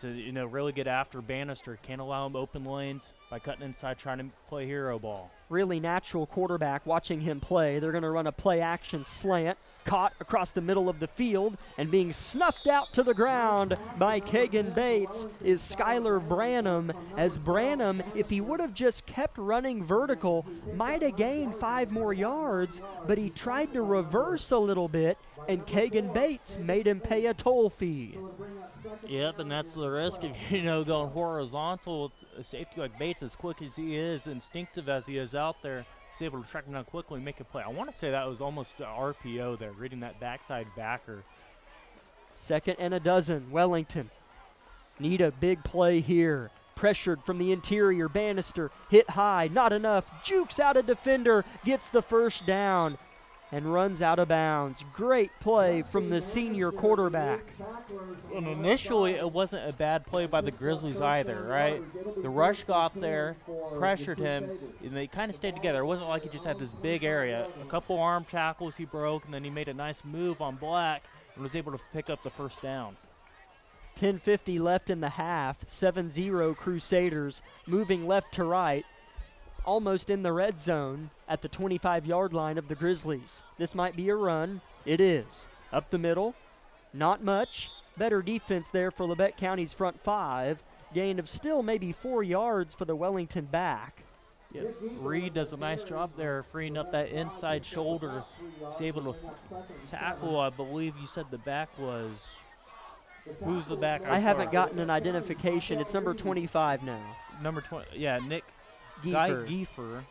to, really get after Bannister. Can't allow him open lanes by cutting inside, trying to play hero ball. Really natural quarterback watching him play. They're going to run a play-action slant. Caught across the middle of the field and being snuffed out to the ground by Kagan Bates is Skylar Branham, as Branham, if he would have just kept running vertical, might have gained 5 more yards, but he tried to reverse a little bit, and Kagan Bates made him pay a toll fee. Yep, and that's the risk of, going horizontal with a safety like Bates, as quick as he is, instinctive as he is out there. He's able to track him down quickly and make a play. I want to say that was almost an RPO there, reading that backside backer. 2nd and 12, Wellington. Need a big play here. Pressured from the interior, Bannister hit high, not enough. Jukes out a defender, gets the first down, and runs out of bounds. Great play from the senior quarterback. And initially, it wasn't a bad play by the Grizzlies either, right? The rush got there, pressured him, and they kind of stayed together. It wasn't like he just had this big area. A couple arm tackles he broke, and then he made a nice move on Black and was able to pick up the first down. 10:50 left in the half. 7-0 Crusaders, moving left to right, almost in the red zone at the 25-yard line of the Grizzlies. This might be a run. It is. Up the middle, not much. Better defense there for Labette County's front five. Gain of still maybe 4 yards for the Wellington back. Yeah, Reed does a nice job there freeing up that inside shoulder. He's able to tackle. I believe you said the back was. Who's the back? I haven't gotten an identification. It's number 25 now. Number 20. Yeah, Nick Giefer.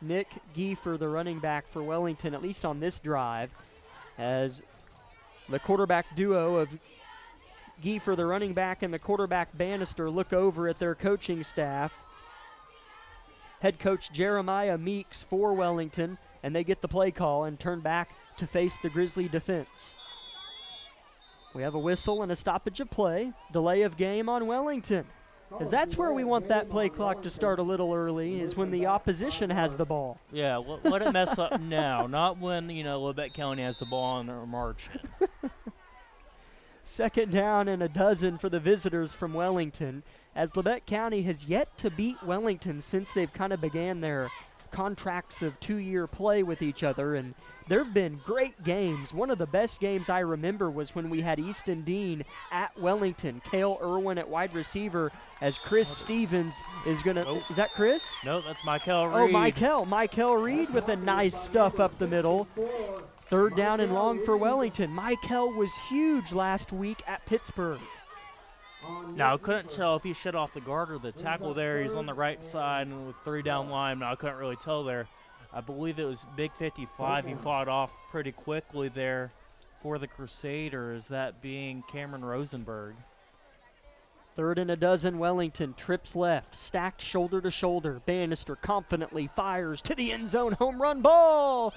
Nick Giefer, the running back for Wellington, at least on this drive, as the quarterback duo of Giefer, the running back, and the quarterback Bannister look over at their coaching staff. Head coach Jeremiah Meeks for Wellington, and they get the play call and turn back to face the Grizzly defense. We have a whistle and a stoppage of play. Delay of game on Wellington. As that's where we want that play clock to start a little early, is when the opposition has the ball. Yeah, let it mess up now, not when, Labette County has the ball and they're marching. 2nd down and 12 for the visitors from Wellington, as Labette County has yet to beat Wellington since they've kind of began their contracts of 2-year play with each other, and there have been great games. One of the best games I remember was when we had Easton Dean at Wellington. Cale Irwin at wide receiver, as Chris Stevens is going to... Nope. Is that Chris? No, that's Michael Reed. Oh, Michael Reed with a nice stuff up the middle. 3rd down and long for Wellington. Michael was huge last week at Pittsburgh. Now, I couldn't tell if he shut off the guard or the tackle there. He's on the right side and with 3 down line. I couldn't really tell there. I believe it was Big 55. He fought off pretty quickly there for the Crusaders, that being Cameron Rosenberg. 3rd and 12, Wellington trips left, stacked shoulder to shoulder. Bannister confidently fires to the end zone, home run ball.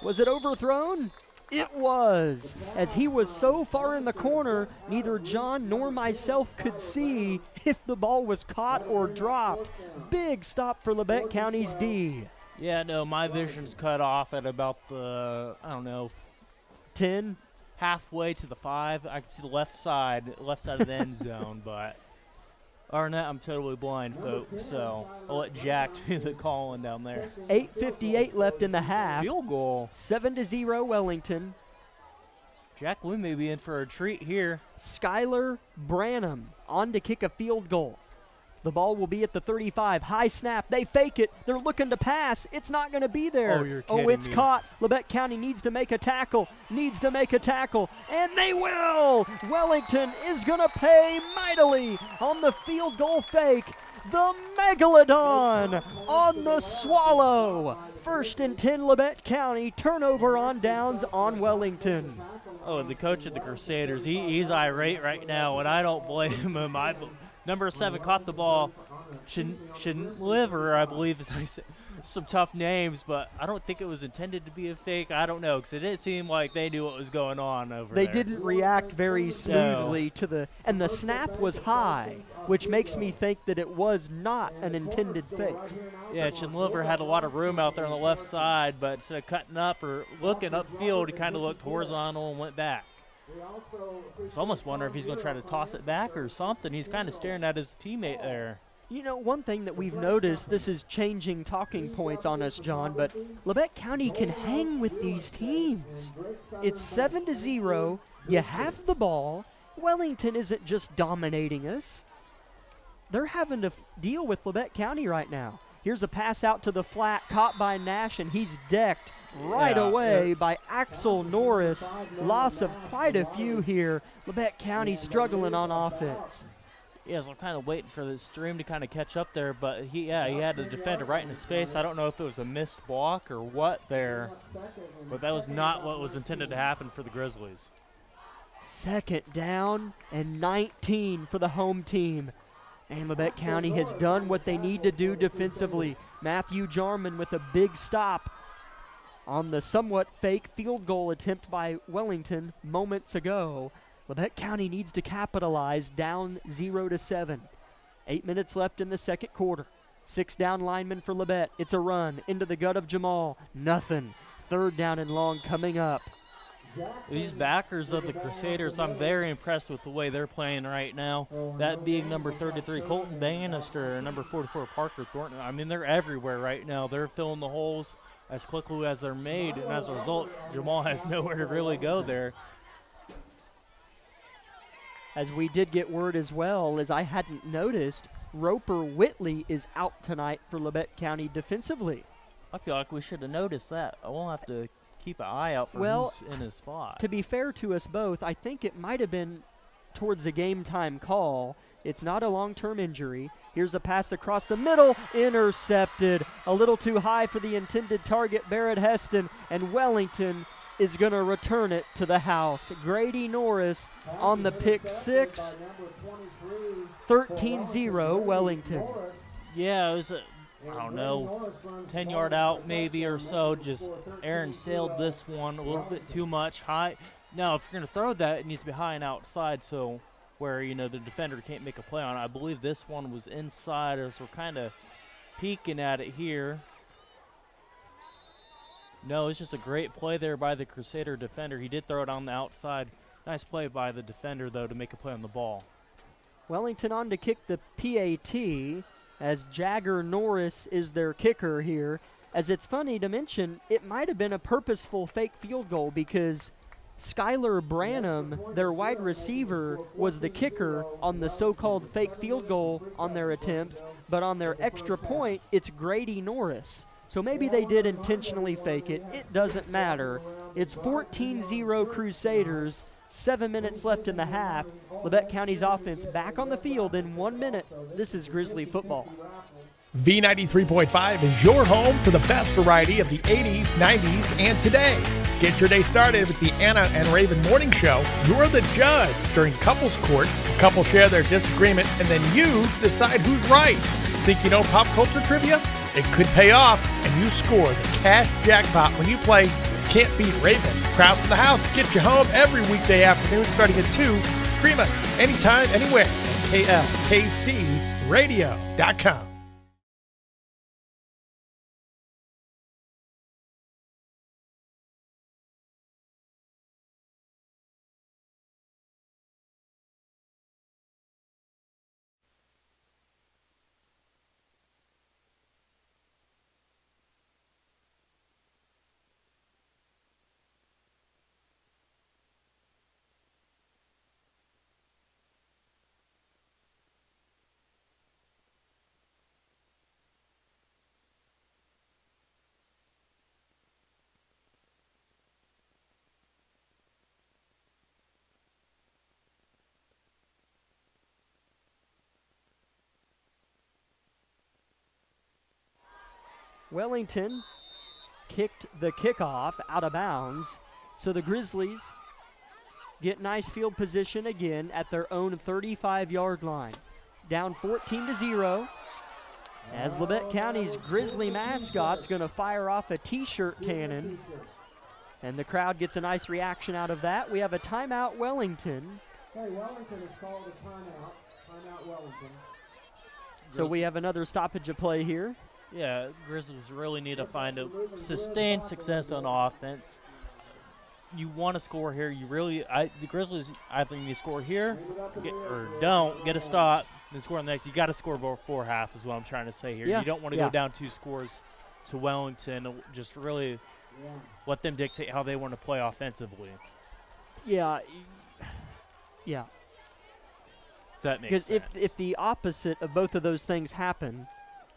Was it overthrown? It was, as he was so far in the corner, neither John nor myself could see if the ball was caught or dropped. Big stop for Labette County's D. Yeah, no, my vision's cut off at about the, 10. Halfway to the 5. I can see the left side of the end zone, but other than that, I'm totally blind, folks, so I'll let Jack do the calling down there. 8:58 left in the half. Field goal. 7-0 Wellington. Jack, we may be in for a treat here. Skylar Branham on to kick a field goal. The ball will be at the 35. High snap. They fake it. They're looking to pass. It's not going to be there. Oh, you're kidding it's me. Caught. Labette County needs to make a tackle. And they will. Wellington is going to pay mightily on the field goal fake. The Megalodon on the swallow. 1st and 10 Labette County. Turnover on downs on Wellington. Oh, the coach of the Crusaders, he's irate right now, and I don't blame him. Number 7 caught the ball. Liver, I believe, is some tough names, but I don't think it was intended to be a fake. I don't know, because it didn't seem like they knew what was going on over there. They didn't react very smoothly to the, and the snap was high, which makes me think that it was not an intended fake. Yeah, Liver had a lot of room out there on the left side, but instead of cutting up or looking upfield, he kind of looked horizontal and went back. I was almost wondering if he's going to try to toss it back or something. He's kind of staring at his teammate there. One thing that we've noticed, this is changing talking points on us, John, but Labette County can hang with these teams. It's 7-0. You have the ball. Wellington isn't just dominating us. They're having to deal with Labette County right now. Here's a pass out to the flat, caught by Nash, and he's decked right away by Axel Norris. Loss of quite a few here. Labette County struggling on offense. Yeah, so I'm kind of waiting for the stream to kind of catch up there, but he had a defender right in his face. I don't know if it was a missed block or what there, but that was not what was intended to happen for the Grizzlies. 2nd down and 19 for the home team. And Labette County has done what they need to do defensively. Matthew Jarman with a big stop on the somewhat fake field goal attempt by Wellington moments ago. Labette County needs to capitalize, down 0-7. 8 minutes left in the 2nd quarter. 6 down linemen for Labette. It's a run into the gut of Jamal. Nothing. 3rd down and long coming up. these backers of the Crusaders, I'm very impressed with the way they're playing right now. That being number 33, Colton Bannister, and number 44, Parker Thornton. I mean, they're everywhere right now. They're filling the holes as quickly as they're made, and as a result, Jamal has nowhere to really go there. As we did get word as well, as I hadn't noticed, Roper Whitley is out tonight for Labette County defensively. I feel like we should have noticed that. I won't have to keep an eye out for who's in his spot. To be fair to us both, I think it might have been towards a game time call. It's not a long-term injury. Here's a pass across the middle, intercepted. A little too high for the intended target, Barrett Heston, and Wellington is going to return it to the house. Grady Norris on the pick six, 13-0 Wellington. Yeah, it was I don't know, 10-yard out maybe or so. Just Aaron sailed this one a little bit too much high. Now, if you're going to throw that, it needs to be high and outside, so where, you know, the defender can't make a play on it. I believe this one was inside, as we're kind of peeking at it here. No, it's just a great play there by the Crusader defender. He did throw it on the outside. Nice play by the defender, though, to make a play on the ball. Wellington on to kick the PAT, as Jagger Norris is their kicker here. As it's funny to mention, it might have been a purposeful fake field goal because Skylar Branham, their wide receiver, was the kicker on the so-called fake field goal on their attempt, but on their extra point, it's Grady Norris. So maybe they did intentionally fake it. It doesn't matter. It's 14-0 Crusaders, 7 minutes left in the half. Labette County's offense back on the field in 1 minute. This is Grizzly football. V93.5 is your home for the best variety of the 80s, 90s, and today. Get your day started with the Anna and Raven Morning Show. You're the judge during couples court. The couple share their disagreement, and then you decide who's right. Think you know pop culture trivia? It could pay off, and you score the cash jackpot when you play Can't Beat Raven. Krause in the House gets you home every weekday afternoon starting at 2. Stream us anytime, anywhere at KLKCradio.com. Wellington kicked the kickoff out of bounds, so the Grizzlies get nice field position again at their own 35-yard line. Down 14-0, as Labette County's Grizzly mascot's going to fire off a T-shirt cannon, and the crowd gets a nice reaction out of that. We have a timeout, Wellington. Hey, Wellington has called a timeout. Timeout, Wellington. So we have another stoppage of play here. Yeah, Grizzlies really need to find a sustained success on offense. You want to score here. The Grizzlies, I think you score here or don't, get a stop, then score on the next. You got to score before half is what I'm trying to say here. Yeah. You don't want to go down 2 scores to Wellington. Just really let them dictate how they want to play offensively. Yeah. That makes sense. Because if the opposite of both of those things happen,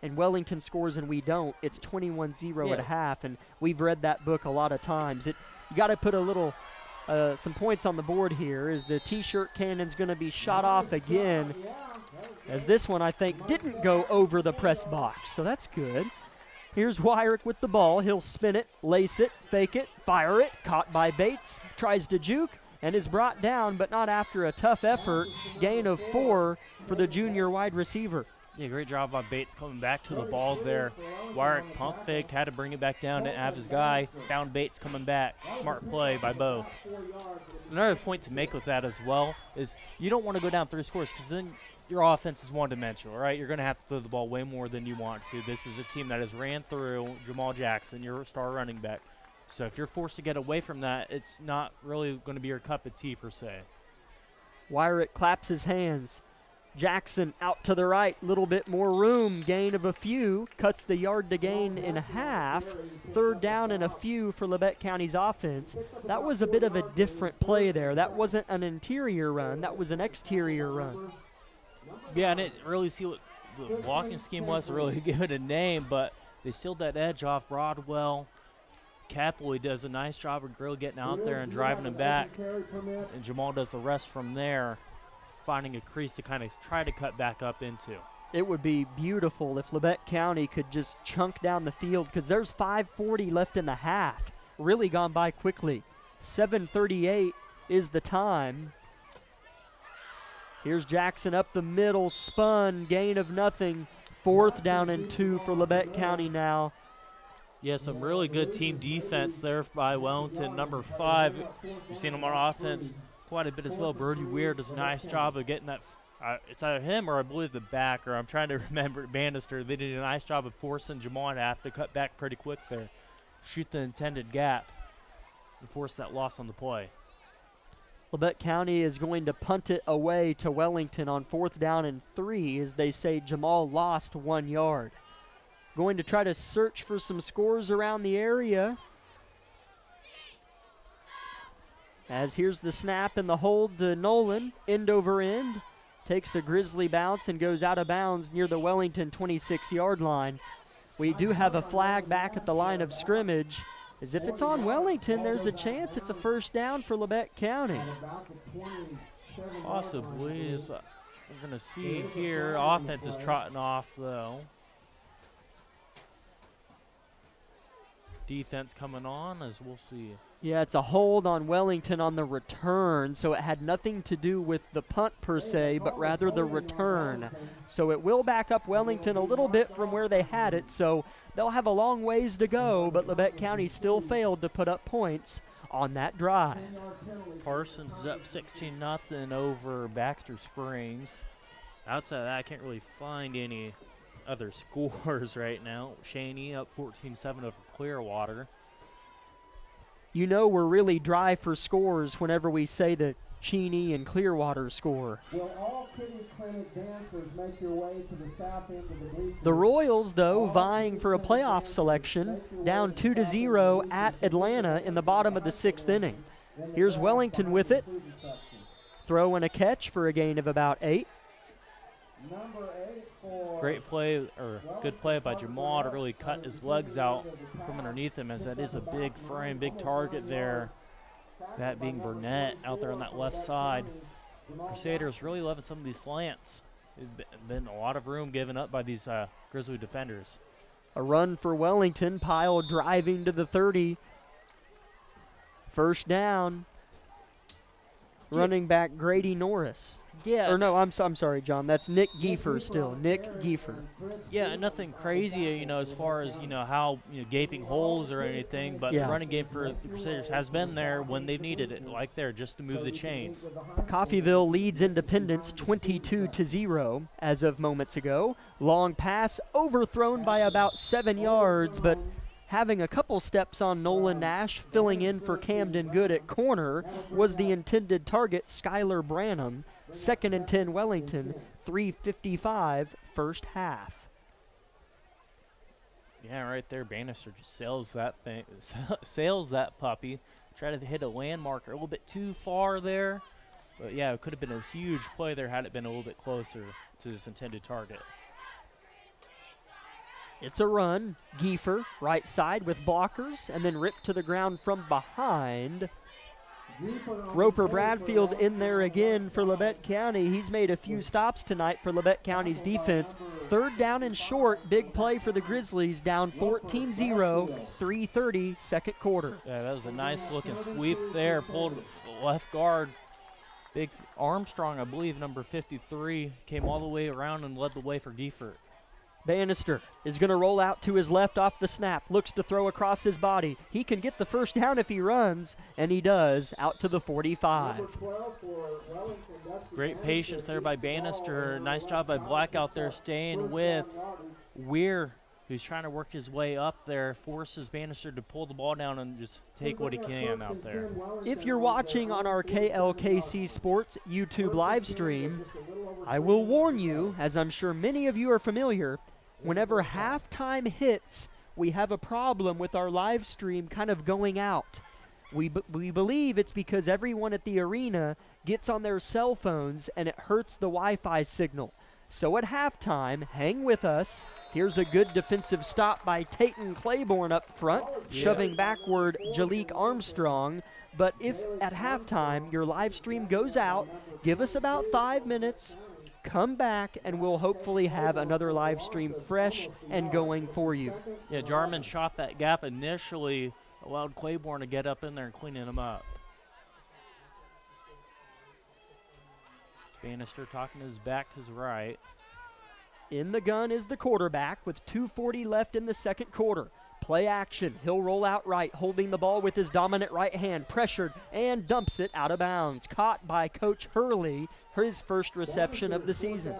and Wellington scores and we don't, it's 21-0 at half, and we've read that book a lot of times. You got to put a little, some points on the board here, as the T-shirt cannon's going to be shot off again, as this one, I think, didn't go over the press box, so that's good. Here's Wyrick with the ball. He'll spin it, lace it, fake it, fire it, caught by Bates, tries to juke, and is brought down, but not after a tough effort. Gain of 4 for the junior wide receiver. Yeah, great job by Bates coming back to the ball there. Wyrick pump faked, had to bring it back down, didn't have his guy. Found Bates coming back. Smart play by both. Another point to make with that as well is you don't want to go down 3 scores because then your offense is one-dimensional, right? You're going to have to throw the ball way more than you want to. This is a team that has ran through Jamal Jackson, your star running back. So if you're forced to get away from that, it's not really going to be your cup of tea per se. Wyrick claps his hands. Jackson out to the right, little bit more room, gain of a few, cuts the yard to gain in half. 3rd down and a few for Labette County's offense. That was a bit of a different play there. That wasn't an interior run, that was an exterior run. Yeah, and it really see what the blocking scheme was to really give it a name, but they sealed that edge off Broadwell. Caploy does a nice job of really getting out there and driving him back, and Jamal does the rest from there, finding a crease to kind of try to cut back up into. It would be beautiful if Labette County could just chunk down the field, because there's 5:40 left in the half. Really gone by quickly. 7:38 is the time. Here's Jackson up the middle, spun, gain of nothing. 4th down and 2 for Labette County now. Yeah, some really good team defense there by Wellington. Number 5, you've seen him on offense quite a bit as well. Brody Weir does a nice job of getting that. It's either him or I believe the backer. I'm trying to remember Bannister. They did a nice job of forcing Jamal to have to cut back pretty quick there. Shoot the intended gap and force that loss on the play. Labette County is going to punt it away to Wellington on 4th down and 3 as they say Jamal lost 1 yard. Going to try to search for some scores around the area. As here's the snap and the hold to Nolan, end over end. Takes a Grizzly bounce and goes out of bounds near the Wellington 26-yard line. We do have a flag back at the line of scrimmage. As if it's on Wellington, there's a chance it's a 1st down for Labette County. Possibly. As we're going to see here, offense is trotting off, though. Defense coming on, as we'll see. Yeah, it's a hold on Wellington on the return, so it had nothing to do with the punt per se, but rather the return. So it will back up Wellington a little bit from where they had it, so they'll have a long ways to go, but Labette County still failed to put up points on that drive. Parsons is up 16-0 over Baxter Springs. Outside of that, I can't really find any other scores right now. Shaney up 14-7 over Clearwater. You know we're really dry for scores whenever we say that Cheney and Clearwater score. Will all Kitty Clinic dancers make your way to the south end of the bleachers? The Royals, though, vying for a playoff selection, down 2-0 at Atlanta in the bottom of the 6th inning. Here's Wellington with it. Throw and a catch for a gain of about 8. Great play, or good play by Jamal to really cut his legs out from underneath him, as that is a big frame, big target there. That being Burnett out there on that left side. Crusaders really loving some of these slants. There's been a lot of room given up by these Grizzly defenders. A run for Wellington, Pyle driving to the 30. 1st down. Running back Grady Norris. Yeah. Or no, I'm sorry, John. That's Nick Giefer still. Nick Giefer. Yeah, nothing crazy, as far as, how, gaping holes or anything, but the running game for the Crusaders has been there when they've needed it, like there, just to move the chains. Coffeyville leads Independence 22-0 as of moments ago. Long pass overthrown by about 7 yards, but having a couple steps on Nolan Nash, filling in for Camden Good at corner, was the intended target, Skylar Branham. 2nd and 10 Wellington, 3:55 first half. Yeah, right there, Bannister just sails that puppy. Tried to hit a landmarker a little bit too far there. But yeah, it could have been a huge play there had it been a little bit closer to this intended target. It's a run. Giefer, right side with blockers, and then ripped to the ground from behind. Roper Bradfield in there again for Labette County. He's made a few stops tonight for Labette County's defense. 3rd down and short, big play for the Grizzlies, down 14-0, 3:30 second quarter. Yeah, that was a nice looking sweep there. Pulled the left guard. Big Armstrong, I believe, number 53, came all the way around and led the way for Giefer. Bannister is going to roll out to his left off the snap, looks to throw across his body. He can get the 1st down if he runs, and he does, out to the 45. Great patience there by Bannister. Nice job by Black out there staying with Weir who's trying to work his way up there, forces Bannister to pull the ball down and just take what he can out there. If you're watching on our KLKC Sports YouTube live stream, I will warn you, as I'm sure many of you are familiar, whenever halftime hits, we have a problem with our live stream kind of going out. We believe it's because everyone at the arena gets on their cell phones and it hurts the Wi-Fi signal. So at halftime, hang with us. Here's a good defensive stop by Tayton Claiborne up front, shoving backward Jalik Armstrong. But if at halftime your live stream goes out, give us about 5 minutes, come back, and we'll hopefully have another live stream fresh and going for you. Yeah, Jarman shot that gap initially, allowed Claiborne to get up in there and cleaning him up. Bannister talking his back to his right. In the gun is the quarterback with 2:40 left in the second quarter. Play action. He'll roll out right, holding the ball with his dominant right hand, pressured, and dumps it out of bounds. Caught by Coach Hurley, his first reception of the season.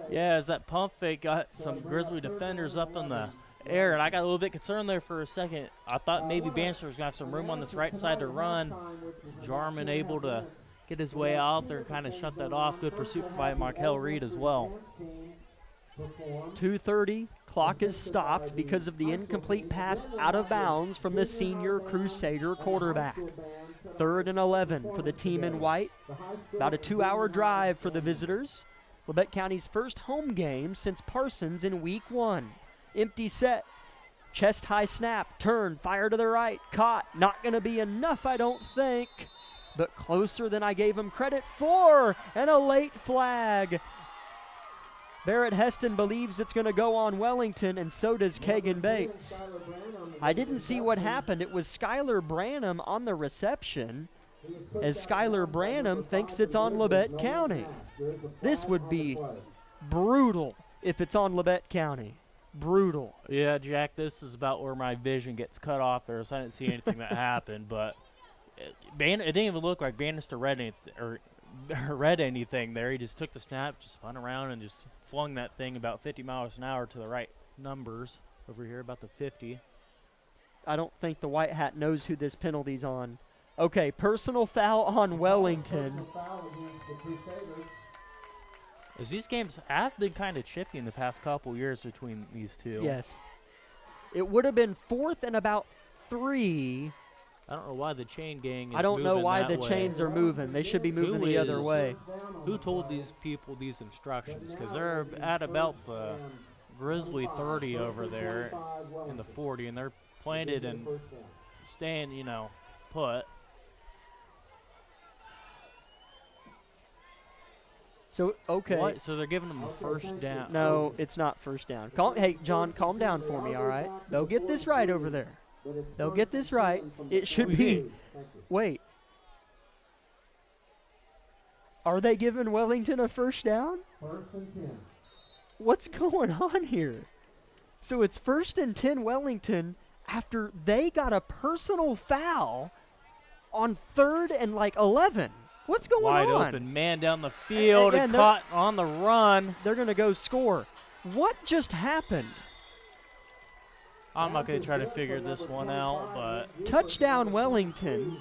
Yeah, as that pump fake got some Grizzly defenders up in the air, and I got a little bit concerned there for a second. I thought maybe Bannister was going to have some room on this right side to run. Jarman able to get his way out there and kind of shut that off. Good pursuit by Markel Reed as well. 2:30, clock is stopped because of the incomplete pass out of bounds from the senior Crusader quarterback. 3rd and 11 for the team in white. About a 2-hour drive for the visitors. Labette County's first home game since Parsons in week 1. Empty set, chest high snap, turn, fire to the right, caught. Not going to be enough, I don't think, but closer than I gave him credit for, and a late flag. Barrett Heston believes it's going to go on Wellington, and so does Kagan Bates. I didn't see what happened. It was Skylar Branham on the reception, as Skylar Branham thinks it's on Labette County. This would be brutal if it's on Labette County. Brutal. Yeah, Jack, this is about where my vision gets cut off there, so I didn't see anything that happened, but it didn't even look like Bannister read anything there. He just took the snap, just spun around, and just flung that thing about 50 miles an hour to the right numbers over here, about the 50. I don't think the white hat knows who this penalty's on. Okay, personal foul on Wellington. As these games have been kind of chippy in the past couple years between these two. Yes. It would have been 4th and about 3. I don't know why the chain gang is I don't know why the way. chains are moving. They should be moving the other way. Who told these people these instructions? Because they're at about the Grizzly 30 over there in the 40, and they're planted and staying, put. So, okay. What? So they're giving them a first down. No, it's not first down. Hey, John, calm down for me, all right? They'll get this right over there. They'll get this right. It should be. Wait. Are they giving Wellington a first down? What's going on here? So it's 1st and 10 Wellington after they got a personal foul on 3rd and 11. What's going on? Wide open man down the field and caught on the run. They're going to go score. What just happened? I'm not going to try to figure this one out, but touchdown Wellington.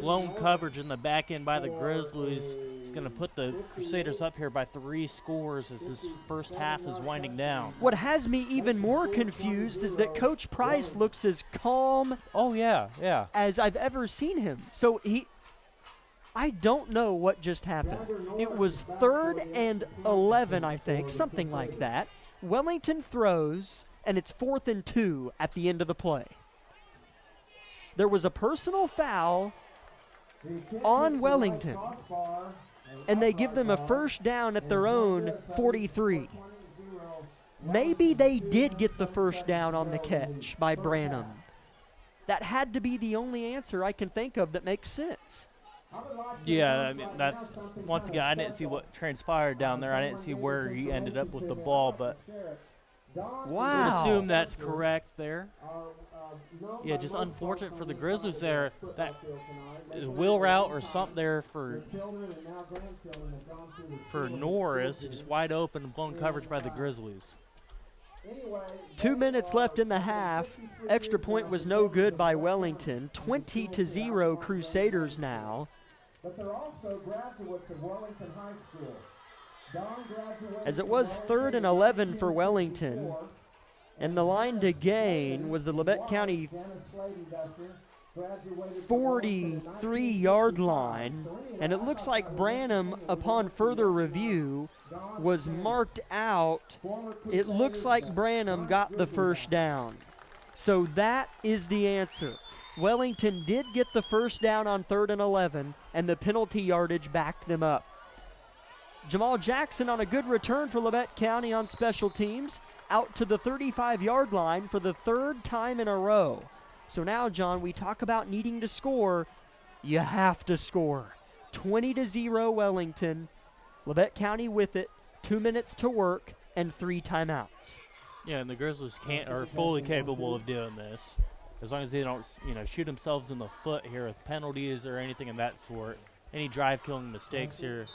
Blown coverage in the back end by the Grizzlies. It's going to put the Crusaders up here by 3 scores as this first half is winding down. What has me even more confused is that Coach Price looks as calm as I've ever seen him. So I don't know what just happened. It was 3rd and 11, I think, something like that. Wellington throws, and it's 4th and 2 at the end of the play. There was a personal foul on Wellington, and they give them a first down at their own 43. Maybe they did get the first down on the catch by Branham. That had to be the only answer I can think of that makes sense. Yeah, I mean, that's, once again, I didn't see what transpired down there. I didn't see where he ended up with the ball, but wow. I would assume that's correct there. Yeah, just unfortunate for the Grizzlies there. That is a wheel route or something there for Norris. Just wide open and blown coverage by the Grizzlies. 2 minutes left in the half. Extra point was no good by Wellington. 20-0 Crusaders now. But they're also graduates of Wellington High School. As it was 3rd and 11 for Wellington, and the line to gain was the Labette County 43-yard line, and it looks like Branham, upon further review, was marked out. It looks like Branham got the first down. So that is the answer. Wellington did get the first down on 3rd and 11, and the penalty yardage backed them up. Jamal Jackson on a good return for Labette County on special teams, out to the 35-yard line for the 3rd time in a row. So now, John, we talk about needing to score. You have to score. 20-0 Wellington. Labette County with it, 2 minutes to work, and 3 timeouts. Yeah, and the Grizzlies are fully capable of doing this, as long as they don't, shoot themselves in the foot here with penalties or anything of that sort. Any drive-killing mistakes here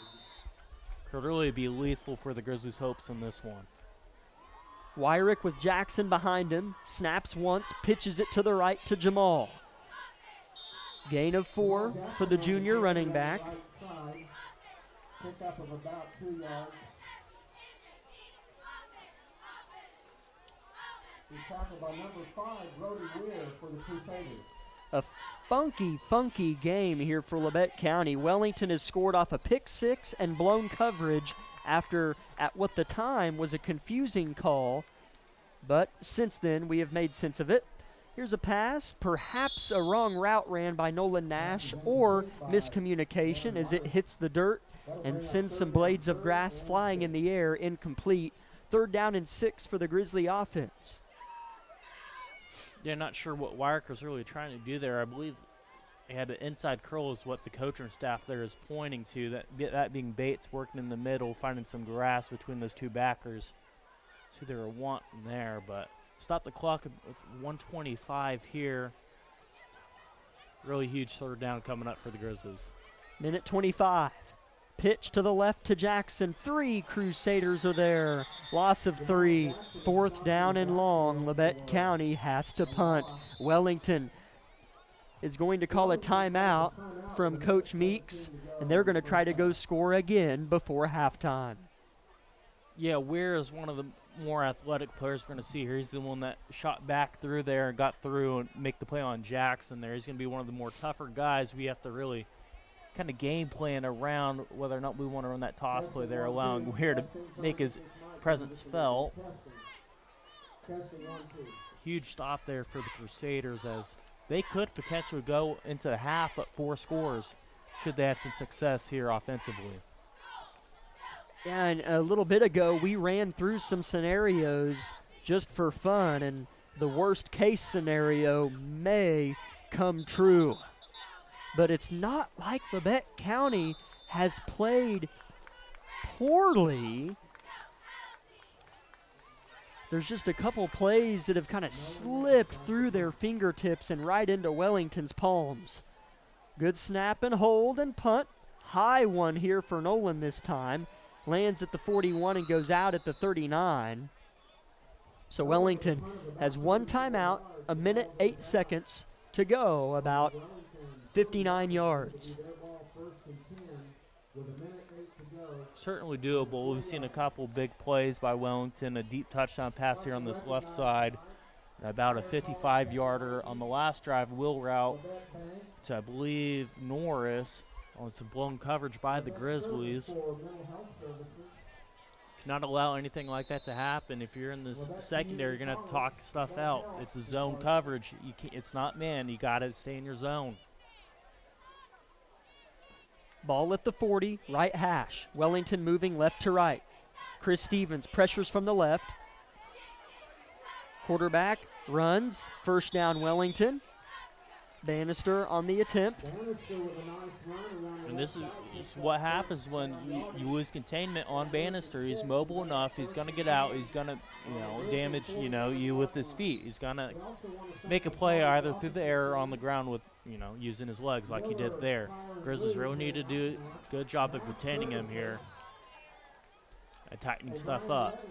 could really be lethal for the Grizzlies' hopes in this one. Wyrick with Jackson behind him, snaps once, pitches it to the right to Jamal. Gain of 4 for the junior running back. Pickup of about 2 yards. He's tackled by number 5, Brody Weir, for the Crusaders. A funky game here for Labette County. Wellington has scored off a pick 6 and blown coverage after, at what the time was a confusing call, but since then we have made sense of it. Here's a pass, perhaps a wrong route ran by Nolan Nash, or miscommunication as it hits the dirt and sends some blades of grass flying in the air, incomplete. 3rd down and 6 for the Grizzly offense. Yeah, not sure what Wyrick was really trying to do there. I believe he had an inside curl is what the coaching staff there is pointing to, that being Bates working in the middle, finding some grass between those two backers. So they were wanting there, but stop the clock with 1:25 here. Really huge 3rd down coming up for the Grizzlies. Minute 25. Pitch to the left to Jackson. 3 Crusaders are there. Loss of 3. 4th down and long. Labette County has to punt. Wellington is going to call a timeout from Coach Meeks, and they're going to try to go score again before halftime. Yeah, Weir is one of the more athletic players we're going to see here. He's the one that shot back through there and got through and make the play on Jackson there. He's going to be one of the more tougher guys. We have to really kind of game plan around whether or not we want to run that toss play there, allowing Weir to make his presence felt. Huge stop there for the Crusaders, as they could potentially go into the half up 4 scores should they have some success here offensively. Yeah, and a little bit ago we ran through some scenarios just for fun, and the worst case scenario may come true. But it's not like Labette County has played poorly. There's just a couple plays that have kind of slipped through their fingertips and right into Wellington's palms. Good snap and hold and punt. High one here for Nolan this time. Lands at the 41 and goes out at the 39. So Wellington has 1 timeout, 1 minute 8 seconds to go, about 59 yards. Certainly doable. We've seen a couple big plays by Wellington, a deep touchdown pass here on this left side, about a 55-yarder on the last drive, wheel route to, I believe, Norris. Oh, it's a blown coverage by the Grizzlies. Cannot allow anything like that to happen. If you're in this secondary, you're going to have to talk stuff out. It's a zone coverage. It's not man. You got to stay in your zone. Ball at the 40, right hash. Wellington moving left to right. Chris Stevens pressures from the left. Quarterback runs. 1st down Wellington. Bannister on the attempt. And this is what happens when you lose containment on Bannister. He's mobile enough. He's going to get out. He's going to, damage, you with his feet. He's going to make a play either through the air or on the ground with, using his legs like he did there. Grizzlies really need to do a good job of containing him here and tightening stuff up.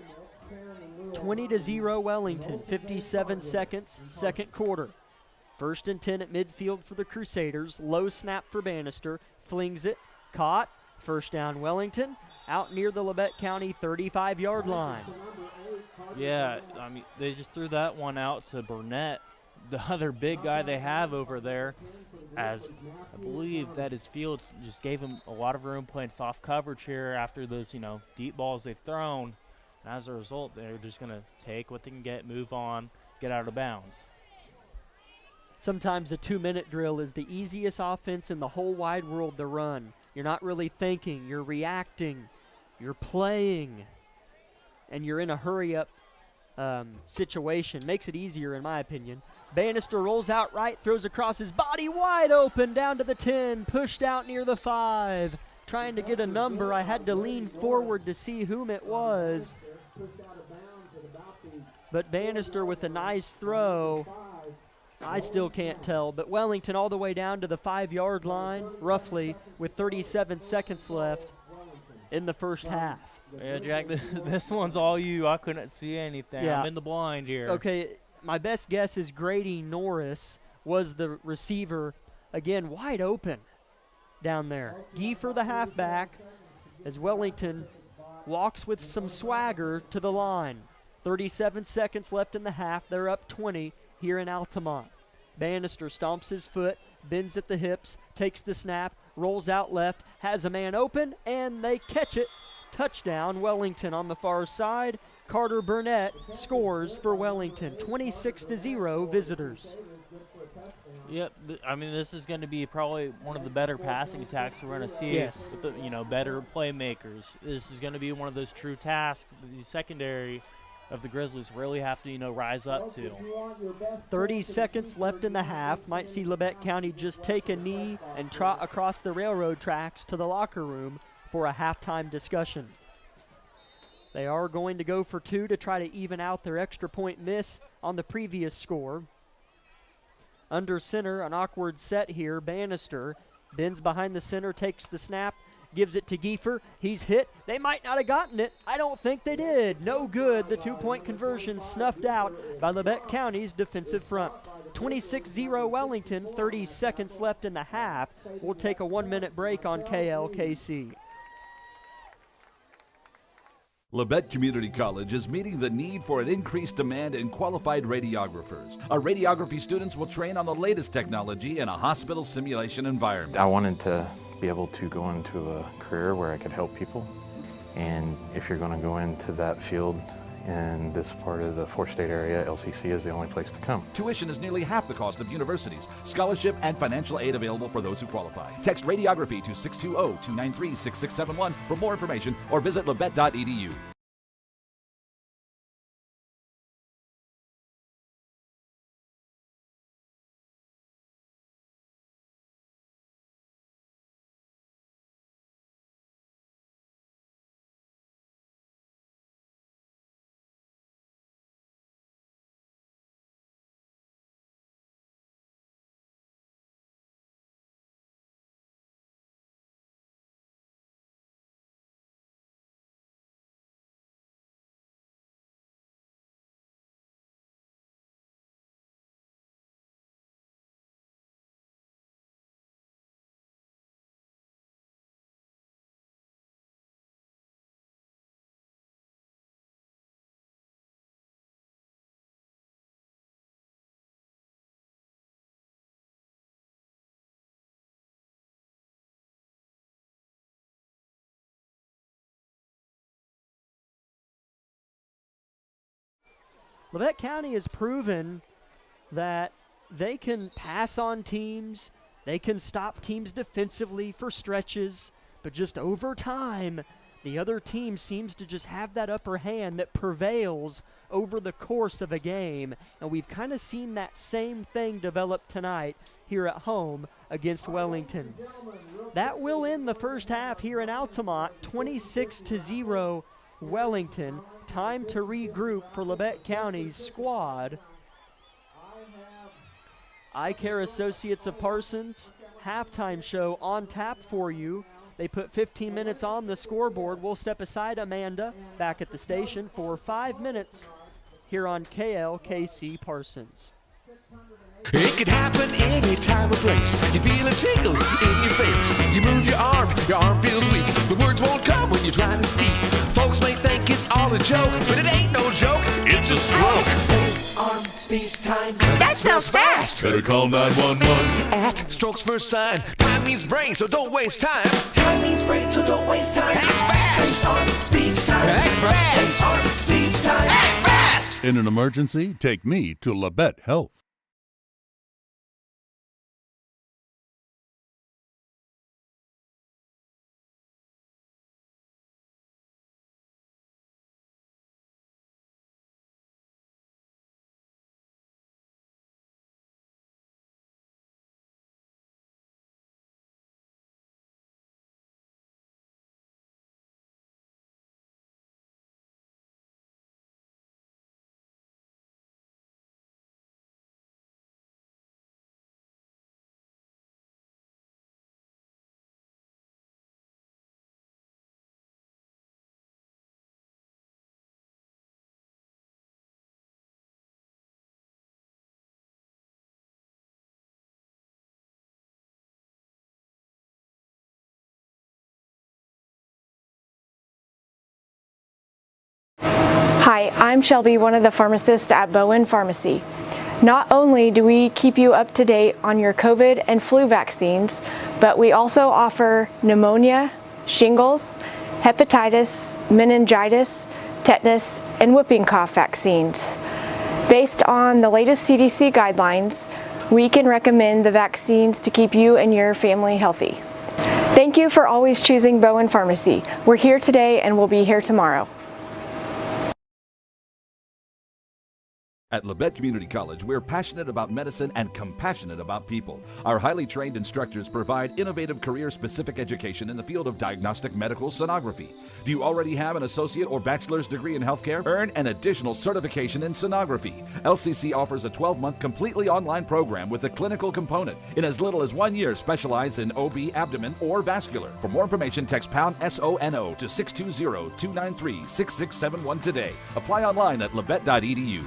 20-0 Wellington, 57 seconds, second quarter. 1st and 10 at midfield for the Crusaders. Low snap for Bannister. Flings it. Caught. First down Wellington. Out near the Labette County 35-yard line. Yeah, they just threw that one out to Burnett, the other big guy they have over there, as I believe that his field just gave him a lot of room playing soft coverage here after those, deep balls they've thrown. And as a result, they're just going to take what they can get, move on, get out of bounds. Sometimes a 2-minute drill is the easiest offense in the whole wide world to run. You're not really thinking, you're reacting, you're playing, and you're in a hurry-up situation. Makes it easier, in my opinion. Bannister rolls out right, throws across his body, wide open, down to the 10, pushed out near the 5. Trying to get a number, I had to lean forward to see whom it was. But Bannister with a nice throw. I still can't tell, but Wellington all the way down to the 5-yard line, roughly, with 37 seconds left in the first half. Yeah, Jack, this one's all you. I couldn't see anything. Yeah. I'm in the blind here. Okay, my best guess is Grady Norris was the receiver. Again, wide open down there. Giefer, the halfback, as Wellington walks with some swagger to the line. 37 seconds left in the half. They're up 20 here in Altamont. Bannister stomps his foot, bends at the hips, takes the snap, rolls out left, has a man open, and they catch it. Touchdown, Wellington on the far side. Carter Burnett scores for Wellington, 26-0 visitors. Yep, this is going to be probably one of the better passing attacks we're going to see. Yes. With the, better playmakers. This is going to be one of those true tasks the secondary of the Grizzlies really have to, rise up to. 30 seconds left in the half. Might see Labette County just take a knee and trot across the railroad tracks to the locker room for a halftime discussion. They are going to go for 2 to try to even out their extra point miss on the previous score. Under center, an awkward set here. Bannister bends behind the center, takes the snap, gives it to Giefer. He's hit. They might not have gotten it. I don't think they did. No good. The 2-point conversion snuffed out by Labette County's defensive front. 26-0 Wellington, 30 seconds left in the half. We'll take a 1-minute break on KLKC. Labette Community College is meeting the need for an increased demand in qualified radiographers. Our radiography students will train on the latest technology in a hospital simulation environment. I wanted to be able to go into a career where I could help people. And if you're going to go into that field in this part of the four-state area, LCC is the only place to come. Tuition is nearly half the cost of universities. Scholarship and financial aid available for those who qualify. Text radiography to 620-293-6671 for more information or visit labette.edu. Labette County has proven that they can pass on teams, they can stop teams defensively for stretches, but just over time, the other team seems to just have that upper hand that prevails over the course of a game, and we've kind of seen that same thing develop tonight here at home against Wellington. That will end the first half here in Altamont, 26-0 Wellington. Time to regroup for Labette County's squad. Eye Care Associates of Parsons halftime show on tap for you. They put 15 minutes on the scoreboard. We'll step aside Amanda back at the station for 5 minutes here on KLKC Parsons. It could happen any time or place. You feel a tickle in your face. You move your arm feels weak. The words won't come when you're trying to speak. Folks may think it's all a joke, but it ain't no joke, it's a stroke. Face, arm, speech, time. That spells fast. Better call 911. At Strokes First Sign. Time means brain, so don't waste time. Time means brain, so don't waste time. Act fast. Face, arm, speech, time. Act fast. Face, arm, speech, time. Act fast. In an emergency, take me to Labette Health. Hi, I'm Shelby, one of the pharmacists at Bowen Pharmacy. Not only do we keep you up to date on your COVID and flu vaccines, but we also offer pneumonia, shingles, hepatitis, meningitis, tetanus, and whooping cough vaccines. Based on the latest CDC guidelines, we can recommend the vaccines to keep you and your family healthy. Thank you for always choosing Bowen Pharmacy. We're here today and we'll be here tomorrow. At Labette Community College, we're passionate about medicine and compassionate about people. Our highly trained instructors provide innovative career-specific education in the field of diagnostic medical sonography. Do you already have an associate or bachelor's degree in healthcare? Earn an additional certification in sonography. LCC offers a 12-month completely online program with a clinical component. In as little as 1 year, specialize in OB, abdomen, or vascular. For more information, text pound SONO to 620-293-6671 today. Apply online at labette.edu.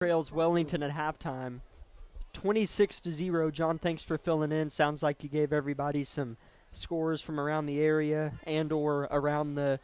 trails Wellington at halftime, 26-0. John, thanks for filling in. Sounds like you gave everybody some scores from around the area and or around the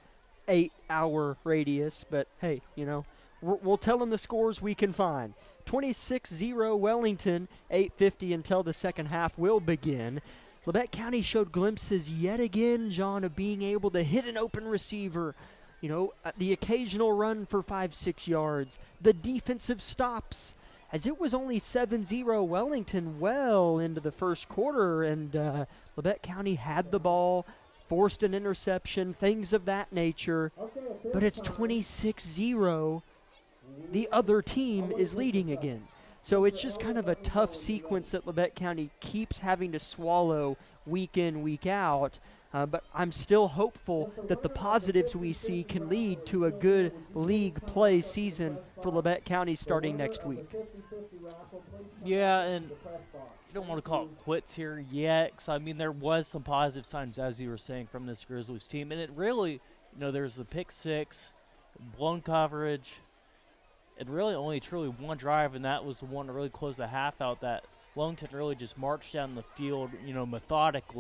8-hour radius. But, hey, you know, we'll tell them the scores we can find. 26-0 Wellington, 8:50 until the second half will begin. Labette County showed glimpses yet again, John, of being able to hit an open receiver. You know, the occasional run for 5-6 yards, the defensive stops, as it was only 7-0 Wellington well into the first quarter, and Labette County had the ball, forced an interception, things of that nature, but it's 26-0. The other team is leading again. So it's just kind of a tough sequence that Labette County keeps having to swallow week in, week out. But I'm still hopeful that the positives we see can lead to a good league play season for Labette County starting next week. Yeah, and you don't want to call it quits here yet, because, I mean, there was some positive signs, as you were saying, from this Grizzlies team. And it really, you know, there's the pick six, blown coverage, and really only truly one drive, and that was the one to really close the half out that Wellington really just marched down the field, you know, methodically.